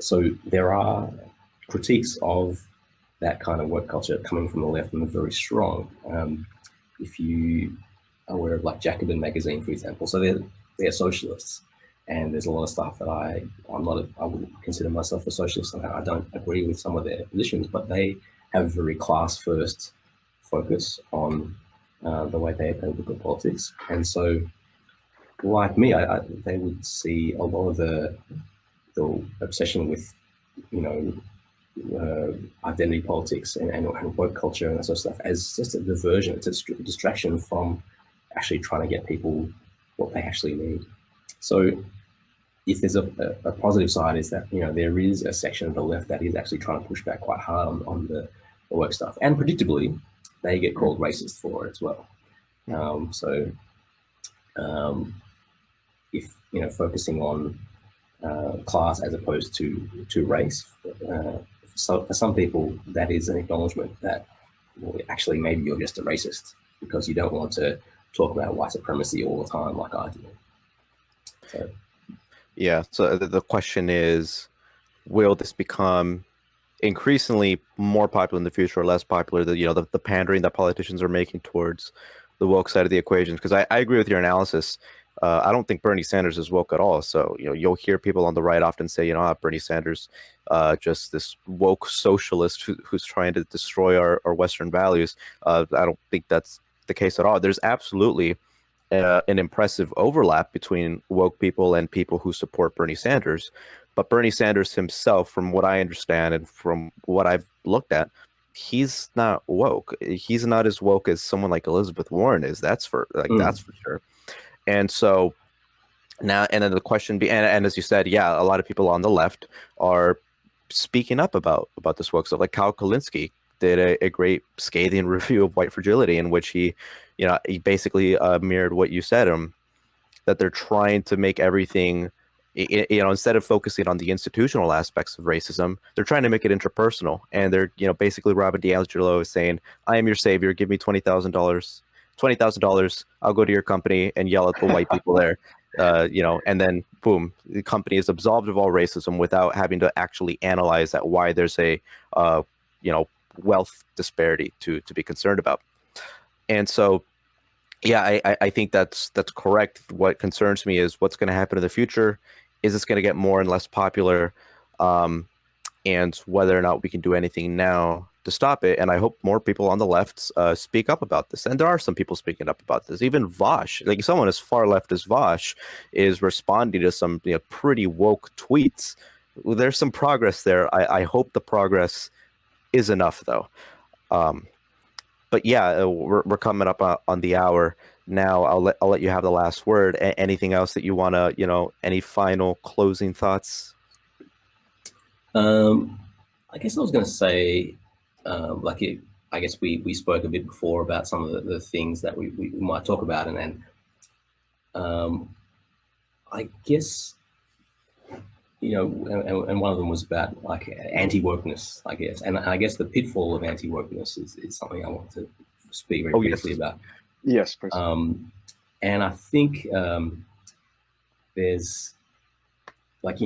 so there are critiques of that kind of work culture coming from the left, and they're very strong. If you are aware of like Jacobin magazine, for example, so they're socialists, and there's a lot of stuff that I wouldn't consider myself a socialist, and I don't agree with some of their positions, but they have a very class first focus on the way they look at politics. And so like me, they would see a lot of the obsession with identity politics and woke culture and that sort of stuff as just a diversion. It's a distraction from actually trying to get people what they actually need. So if there's a positive side, is that there is a section of the left that is actually trying to push back quite hard on the woke stuff, and predictably they get called racist for it as well. If focusing on class as opposed to race, so for some people that is an acknowledgement that actually maybe you're just a racist because you don't want to talk about white supremacy all the time like I do. So yeah, so the question is, will this become increasingly more popular in the future or less popular? The pandering that politicians are making towards the woke side of the equation, because I agree with your analysis. I don't think Bernie Sanders is woke at all. So you'll hear people on the right often say, Bernie Sanders, just this woke socialist who's trying to destroy our Western values. I don't think that's the case at all. There's absolutely an impressive overlap between woke people and people who support Bernie Sanders. But Bernie Sanders himself, from what I understand and from what I've looked at, he's not woke. He's not as woke as someone like Elizabeth Warren is. That's for sure. And so now, and then the question and as you said, yeah, a lot of people on the left are speaking up about this woke stuff. Like Kyle Kalinske did a great scathing review of white fragility, in which he basically mirrored what you said, that they're trying to make everything, instead of focusing on the institutional aspects of racism, they're trying to make it interpersonal. And they're, basically Robin DiAngelo is saying, I am your savior, give me $20,000, I'll go to your company and yell at the white people there, and then boom, the company is absolved of all racism without having to actually analyze that why there's a wealth disparity to be concerned about. And so yeah, I think that's correct. What concerns me is what's going to happen in the future. Is this going to get more and less popular, and whether or not we can do anything now to stop it. And I hope more people on the left speak up about this. And there are some people speaking up about this. Even Vosh, like someone as far left as Vosh, is responding to some pretty woke tweets. There's some progress there. I hope the progress is enough, though. but yeah, we're coming up on the hour now. I'll let you have the last word. Anything else that you want to, any final closing thoughts? I guess I was going to say, like I guess we spoke a bit before about some of the things that we might talk about, and I guess, and one of them was about like anti-wokeness, I guess, and I guess the pitfall of anti-wokeness is something I want to speak very briefly about. Yes, please. And I think there's like,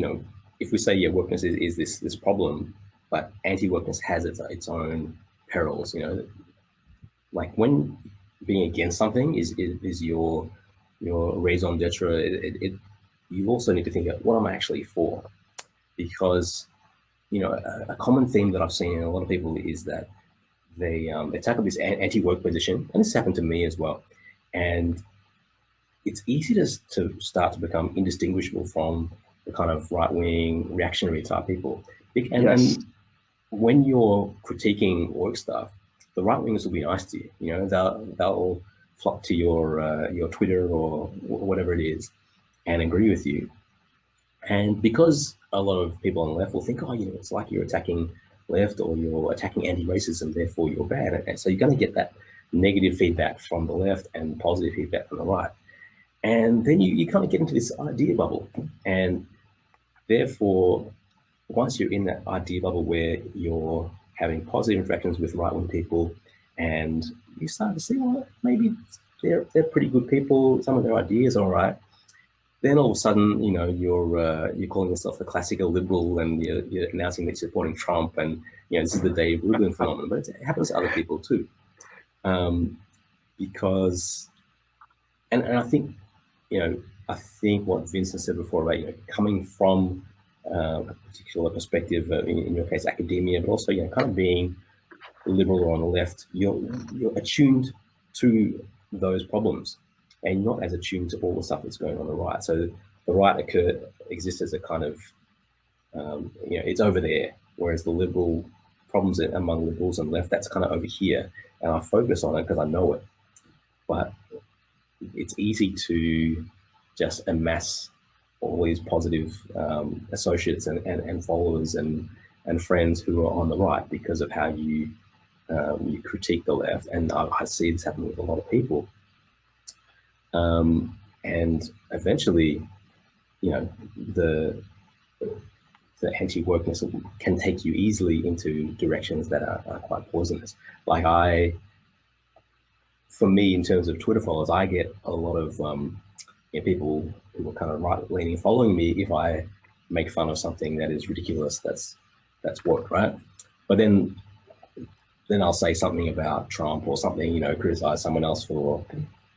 if we say, yeah, wokeness is this problem, but anti-wokeness has its own perils, like when being against something is your raison d'etre, you also need to think about what am I actually for? Because, a common theme that I've seen in a lot of people is that they tackle this anti-woke position, and this happened to me as well. And it's easy to start to become indistinguishable from the kind of right-wing reactionary type people. And when you're critiquing woke stuff, the right-wingers will be nice to you. They'll flock to your Twitter or whatever it is and agree with you. And because a lot of people on the left will think, oh, it's like you're attacking left or you're attacking anti-racism, therefore you're bad. And so you're going to get that negative feedback from the left and positive feedback from the right. And then you kind of get into this idea bubble. And therefore, once you're in that idea bubble where you're having positive interactions with right-wing people and you start to see, well, maybe they're pretty good people, some of their ideas are all right. Then all of a sudden, you're calling yourself a classical liberal and you're announcing that you're supporting Trump, and this is the Dave Rubin phenomenon. But it happens to other people too, because, and I think, I think what Vincent said before about coming from a particular perspective, in your case, academia, but also kind of being liberal or on the left, you're attuned to those problems. And not as attuned to all the stuff that's going on the right. So the right exists as a kind of, it's over there, whereas the liberal problems among liberals and left, that's kind of over here. And I focus on it because I know it. But it's easy to just amass all these positive associates and followers and friends who are on the right because of how you critique the left. And I see this happen with a lot of people. And eventually, the anti-wokeness can take you easily into directions that are quite poisonous. Like for me, in terms of Twitter followers, I get a lot of people who are kind of right-leaning following me if I make fun of something that is ridiculous, that's woke, right? But then I'll say something about Trump or something, criticize someone else for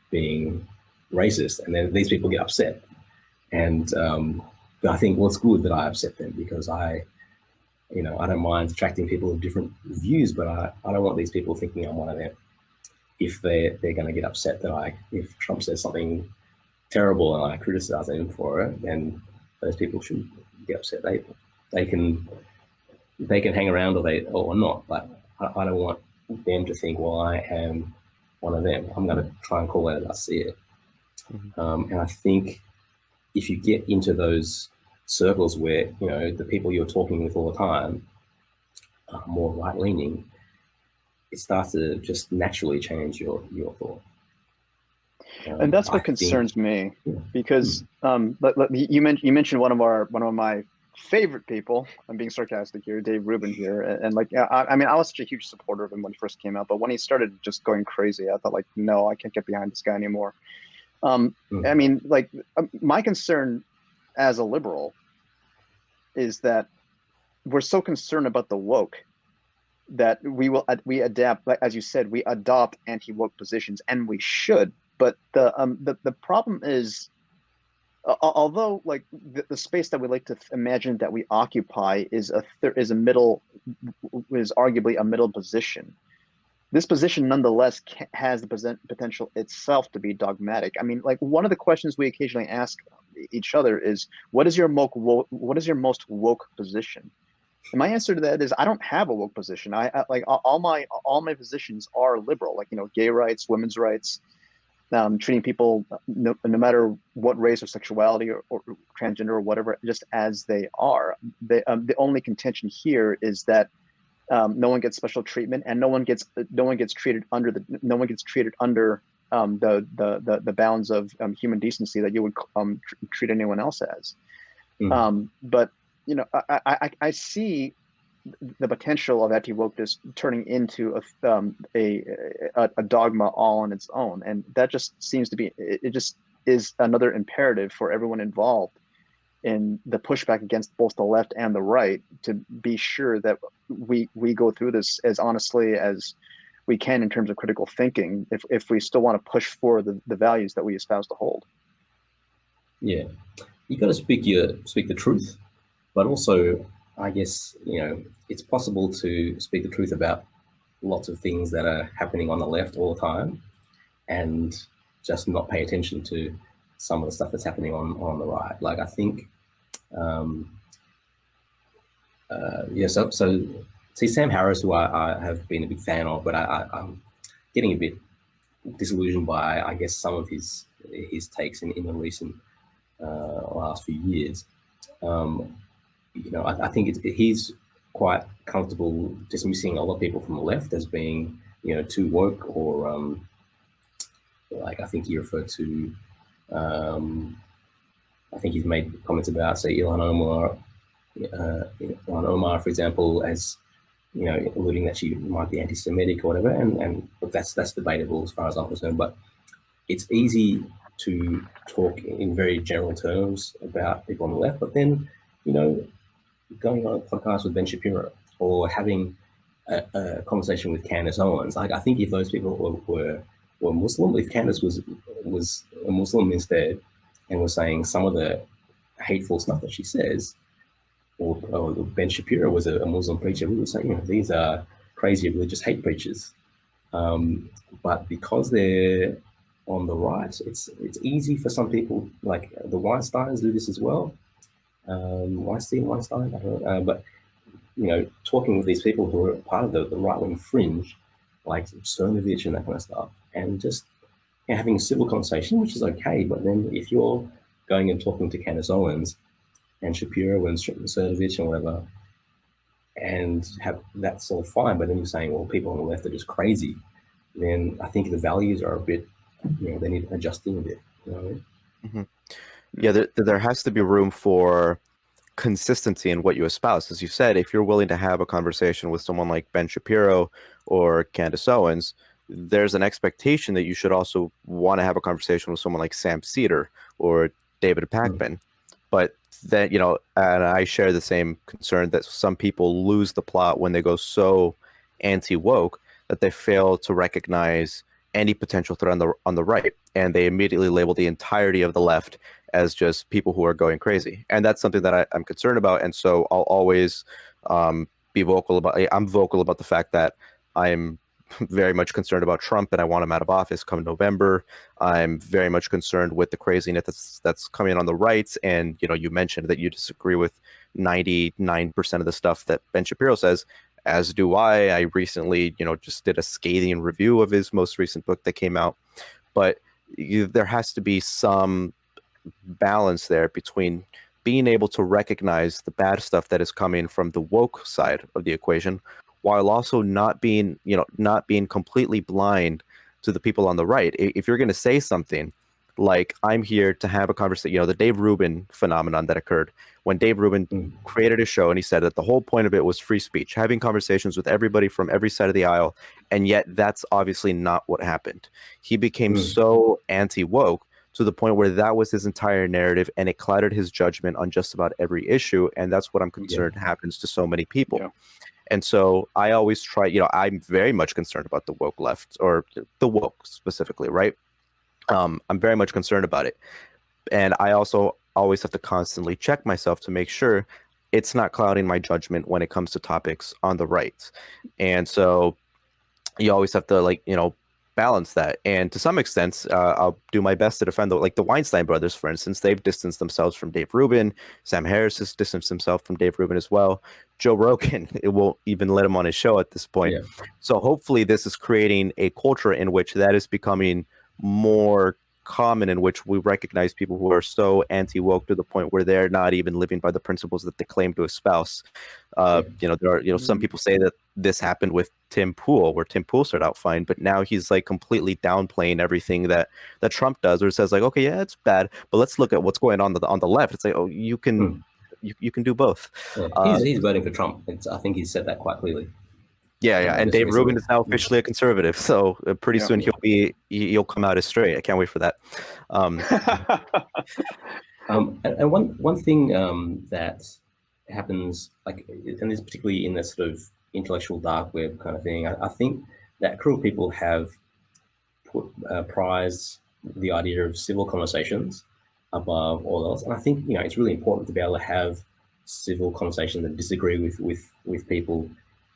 being racist, and then these people get upset. And but I think, well, it's good that I upset them because I don't mind attracting people with different views, but I don't want these people thinking I'm one of them. If they're going to get upset that if Trump says something terrible and I criticize him for it, then those people should get upset. They can hang around or not, but I don't want them to think, well, I am one of them. I'm going to try and call it as I see it. Mm-hmm. And I think if you get into those circles where, the people you're talking with all the time are more right-leaning, it starts to just naturally change your thought. And that's what concerns me, because you mentioned one of my favorite people. I'm being sarcastic here, Dave Rubin here, and I was such a huge supporter of him when he first came out, but when he started just going crazy, I thought, like, no, I can't get behind this guy anymore. My concern as a liberal is that we're so concerned about the woke that we adapt, like as you said, we adopt anti-woke positions, and we should. But the problem is, although like the space that we like to imagine that we occupy is arguably a middle position. This position, nonetheless, has the potential itself to be dogmatic. I mean, like, one of the questions we occasionally ask each other is, "What is your most woke position?" And my answer to that is I don't have a woke position. I like all my positions are liberal, like, you know, gay rights, women's rights, treating people no matter what race or sexuality or transgender or whatever, just as they are. The only contention here is that no one gets special treatment, and no one gets treated under the bounds of human decency that you would treat anyone else as. But you know, I see the potential of anti-wokeness turning into a dogma all on its own, and that just seems to be, it just is another imperative for everyone involved in the pushback against both the left and the right, to be sure that we go through this as honestly as we can in terms of critical thinking, if we still want to push for the values that we espouse to hold. Yeah, you got to speak the truth, but also, I guess, you know, it's possible to speak the truth about lots of things that are happening on the left all the time, and just not pay attention to some of the stuff that's happening on the right. Like, I think, so see, Sam Harris, who I have been a big fan of, but I'm getting a bit disillusioned by, I guess, some of his takes in the recent last few years. You know, I think he's quite comfortable dismissing a lot of people from the left as being, you know, too woke, or like, I think he referred to, I think he's made comments about, say, Ilhan Omar, for example, as, you know, alluding that she might be anti-Semitic or whatever, and that's debatable as far as I'm concerned. But it's easy to talk in very general terms about people on the left, but then, you know, going on a podcast with Ben Shapiro, or having a conversation with Candace Owens, like, I think if those people were Muslim, if Candace was a Muslim instead, and was saying some of the hateful stuff that she says, or Ben Shapiro was a Muslim preacher, we would say, you know, these are crazy religious hate preachers. But because they're on the right, it's easy for some people, like the Weinsteins do this as well. Weinstein, I don't know, but, you know, talking with these people who are part of the right-wing fringe, like Cernovich and that kind of stuff, and just, you know, having a civil conversation, which is okay. But then if you're going and talking to Candace Owens and Shapiro and Cernovich and whatever, and that's all fine, but then you're saying, well, people on the left are just crazy, then I think the values are a bit, you know, they need adjusting a bit. You know what I mean? Mm-hmm. Yeah, there has to be room for consistency in what you espouse. As you said, if you're willing to have a conversation with someone like Ben Shapiro or Candace Owens, there's an expectation that you should also want to have a conversation with someone like Sam Cedar or David Pakman. But then, you know, and I share the same concern that some people lose the plot when they go so anti-woke that they fail to recognize any potential threat on the right, and they immediately label the entirety of the left as just people who are going crazy. And that's something that I'm concerned about. And so I'll always be vocal about. I'm vocal about the fact that I'm very much concerned about Trump, and I want him out of office come November. I'm very much concerned with the craziness that's coming on the right. And, you know, you mentioned that you disagree with 99% of the stuff that Ben Shapiro says, as do I. I recently, you know, just did a scathing review of his most recent book that came out. But there has to be some balance there between being able to recognize the bad stuff that is coming from the woke side of the equation, while also not being completely blind to the people on the right. If you're going to say something like, I'm here to have a conversation, you know, the Dave Rubin phenomenon that occurred when Dave Rubin created a show, and he said that the whole point of it was free speech, having conversations with everybody from every side of the aisle. And yet that's obviously not what happened. He became so anti-woke to the point where that was his entire narrative, and it clouded his judgment on just about every issue. And that's what I'm concerned happens to so many people. Yeah. And so I always try, you know, I'm very much concerned about the woke left, or the woke specifically, right? I'm very much concerned about it. And I also always have to constantly check myself to make sure it's not clouding my judgment when it comes to topics on the right. And so you always have to, like, you know, balance that. And to some extent, I'll do my best to defend the Weinstein brothers, for instance. They've distanced themselves from Dave Rubin. Sam Harris has distanced himself from Dave Rubin as well. Joe Rogan, it won't even let him on his show at this point. Yeah. So hopefully this is creating a culture in which that is becoming more common, in which we recognize people who are so anti-woke to the point where they're not even living by the principles that they claim to espouse. There are, some people say that this happened with Tim Pool, where Tim Pool started out fine, but now he's like completely downplaying everything that Trump does, or says like, okay, yeah, it's bad, but let's look at what's going on the left. It's like, oh, you can you can do both. Yeah. He's voting for Trump. I think he's said that quite clearly. Yeah. And Dave Rubin is now officially a conservative, so pretty soon he'll come out as straight. I can't wait for that. And one thing that happens, like, and this particularly in the sort of intellectual dark web kind of thing, I think that crew of people have prized the idea of civil conversations above all else. And I think, it's really important to be able to have civil conversations and disagree with people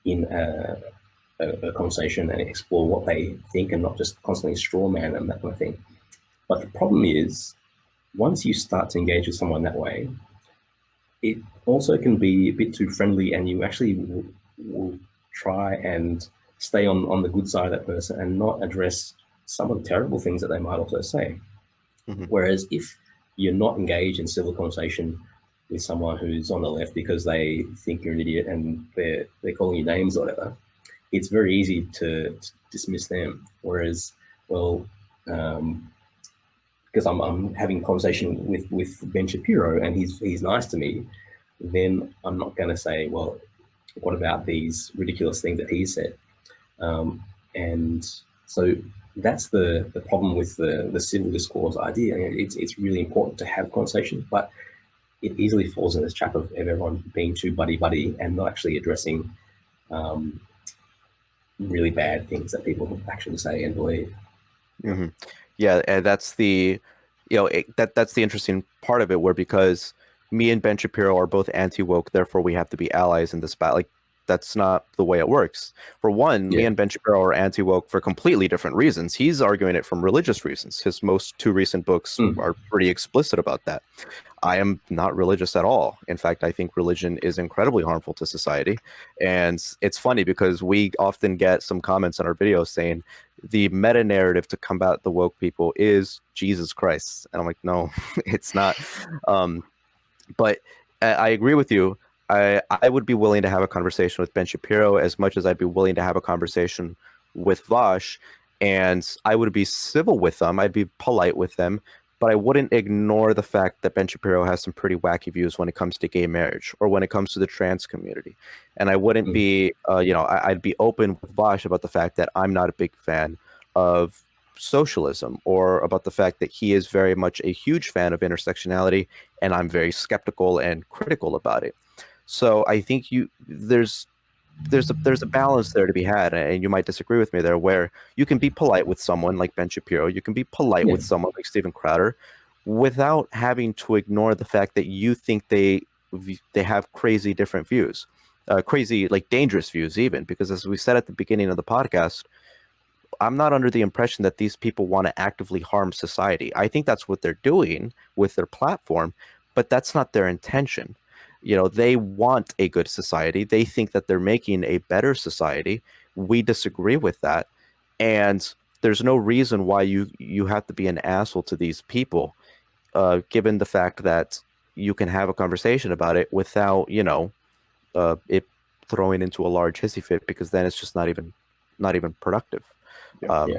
in a conversation and explore what they think, and not just constantly straw man and that kind of thing. But the problem is, once you start to engage with someone that way, it also can be a bit too friendly, and you actually will try and stay on the good side of that person and not address some of the terrible things that they might also say. Mm-hmm. Whereas if you're not engaged in civil conversation with someone who's on the left because they think you're an idiot and they're calling you names or whatever, it's very easy to dismiss them. Whereas, because I'm having a conversation with Ben Shapiro and he's nice to me, then I'm not going to say, well, what about these ridiculous things that he said? And so that's the problem with the civil discourse idea. It's really important to have conversation, but it easily falls in this trap of everyone being too buddy and not actually addressing really bad things that people actually say and believe. Mm-hmm. Yeah, and that's the that's the interesting part of it, where because me and Ben Shapiro are both anti-woke, therefore we have to be allies in this battle. Like, that's not the way it works. For one, me and Ben Shapiro are anti-woke for completely different reasons. He's arguing it from religious reasons. His two recent books are pretty explicit about that. I am not religious at all. In fact, I think religion is incredibly harmful to society. And it's funny because we often get some comments on our videos saying the meta narrative to combat the woke people is Jesus Christ. And I'm like, no, it's not. But I agree with you. I would be willing to have a conversation with Ben Shapiro as much as I'd be willing to have a conversation with Vosh, and I would be civil with them. I'd be polite with them, but I wouldn't ignore the fact that Ben Shapiro has some pretty wacky views when it comes to gay marriage or when it comes to the trans community. And I wouldn't be, I'd be open with Vosh about the fact that I'm not a big fan of socialism, or about the fact that he is very much a huge fan of intersectionality, and I'm very skeptical and critical about it. So I think there's a balance there to be had, and you might disagree with me there, where you can be polite with someone like Ben Shapiro, you can be polite with someone like Steven Crowder, without having to ignore the fact that you think they have crazy different views, crazy, like, dangerous views even, because as we said at the beginning of the podcast, I'm not under the impression that these people want to actively harm society. I think that's what they're doing with their platform, but that's not their intention. They want a good society. They think that they're making a better society. We disagree with that. And there's no reason why you have to be an asshole to these people, given the fact that you can have a conversation about it without, it throwing into a large hissy fit, because then it's just not even productive. But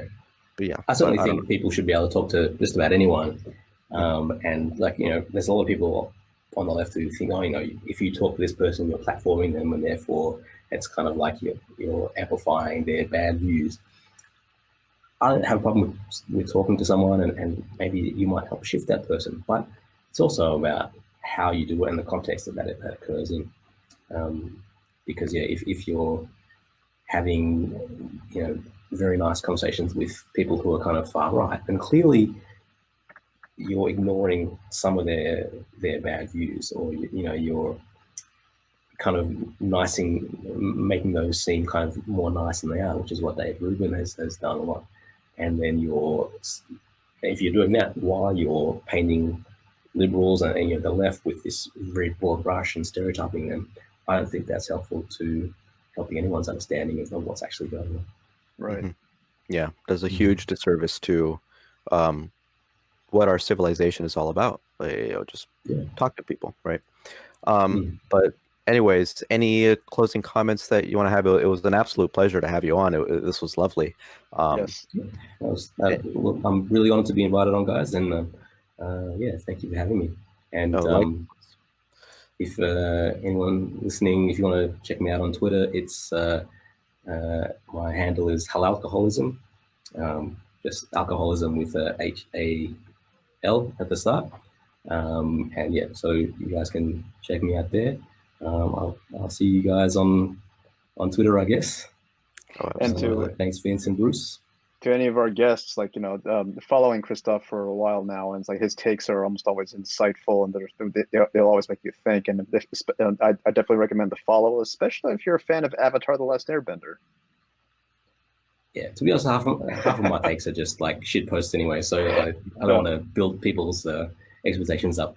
yeah, I certainly think people should be able to talk to just about anyone. And there's a lot of people on the left who think, if you talk to this person, you're platforming them, and therefore it's kind of like you're amplifying their bad views. I don't have a problem with talking to someone, and maybe you might help shift that person, but it's also about how you do it and the context that occurs in. Because if you're having very nice conversations with people who are kind of far right, then clearly you're ignoring some of their bad views, or you're kind of making those seem kind of more nice than they are, which is what Dave Rubin has done a lot. and then if you're doing that while you're painting liberals and the left with this very broad brush and stereotyping them, I don't think that's helpful to helping anyone's understanding of what's actually going on. Right. Yeah, does a huge disservice to what our civilization is all about. Just talk to people, right? But anyways, any closing comments that you want to have? It was an absolute pleasure to have you on. This was lovely. Yes. I'm really honored to be invited on, guys, and thank you for having me. And if anyone listening, if you want to check me out on Twitter, it's my handle is halalcoholism, just alcoholism with a HAL at the start. And yeah, so you guys can check me out there. I'll see you guys on Twitter, I guess. And thanks, Vince and Bruce. To any of our guests, like, following Christoph for a while now, and it's like his takes are almost always insightful, and they'll always make you think. And I definitely recommend the follow, especially if you're a fan of Avatar: The Last Airbender. Yeah, to be honest, half of my takes are just like shit posts anyway, so I don't want to build people's expectations up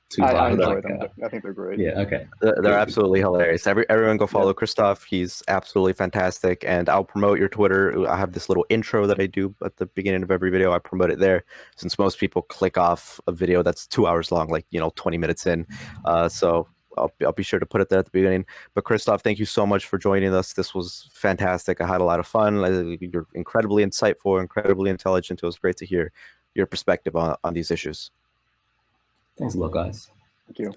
too high. I enjoy them. I think they're great. Yeah, okay. They're absolutely hilarious. Everyone go follow Christoph. He's absolutely fantastic. And I'll promote your Twitter. I have this little intro that I do at the beginning of every video. I promote it there, since most people click off a video that's 2 hours long, like 20 minutes in. So I'll be sure to put it there at the beginning. But Christoph, thank you so much for joining us. This was fantastic. I had a lot of fun. You're incredibly insightful, incredibly intelligent. It was great to hear your perspective on these issues. Thanks a lot, guys. Thank you.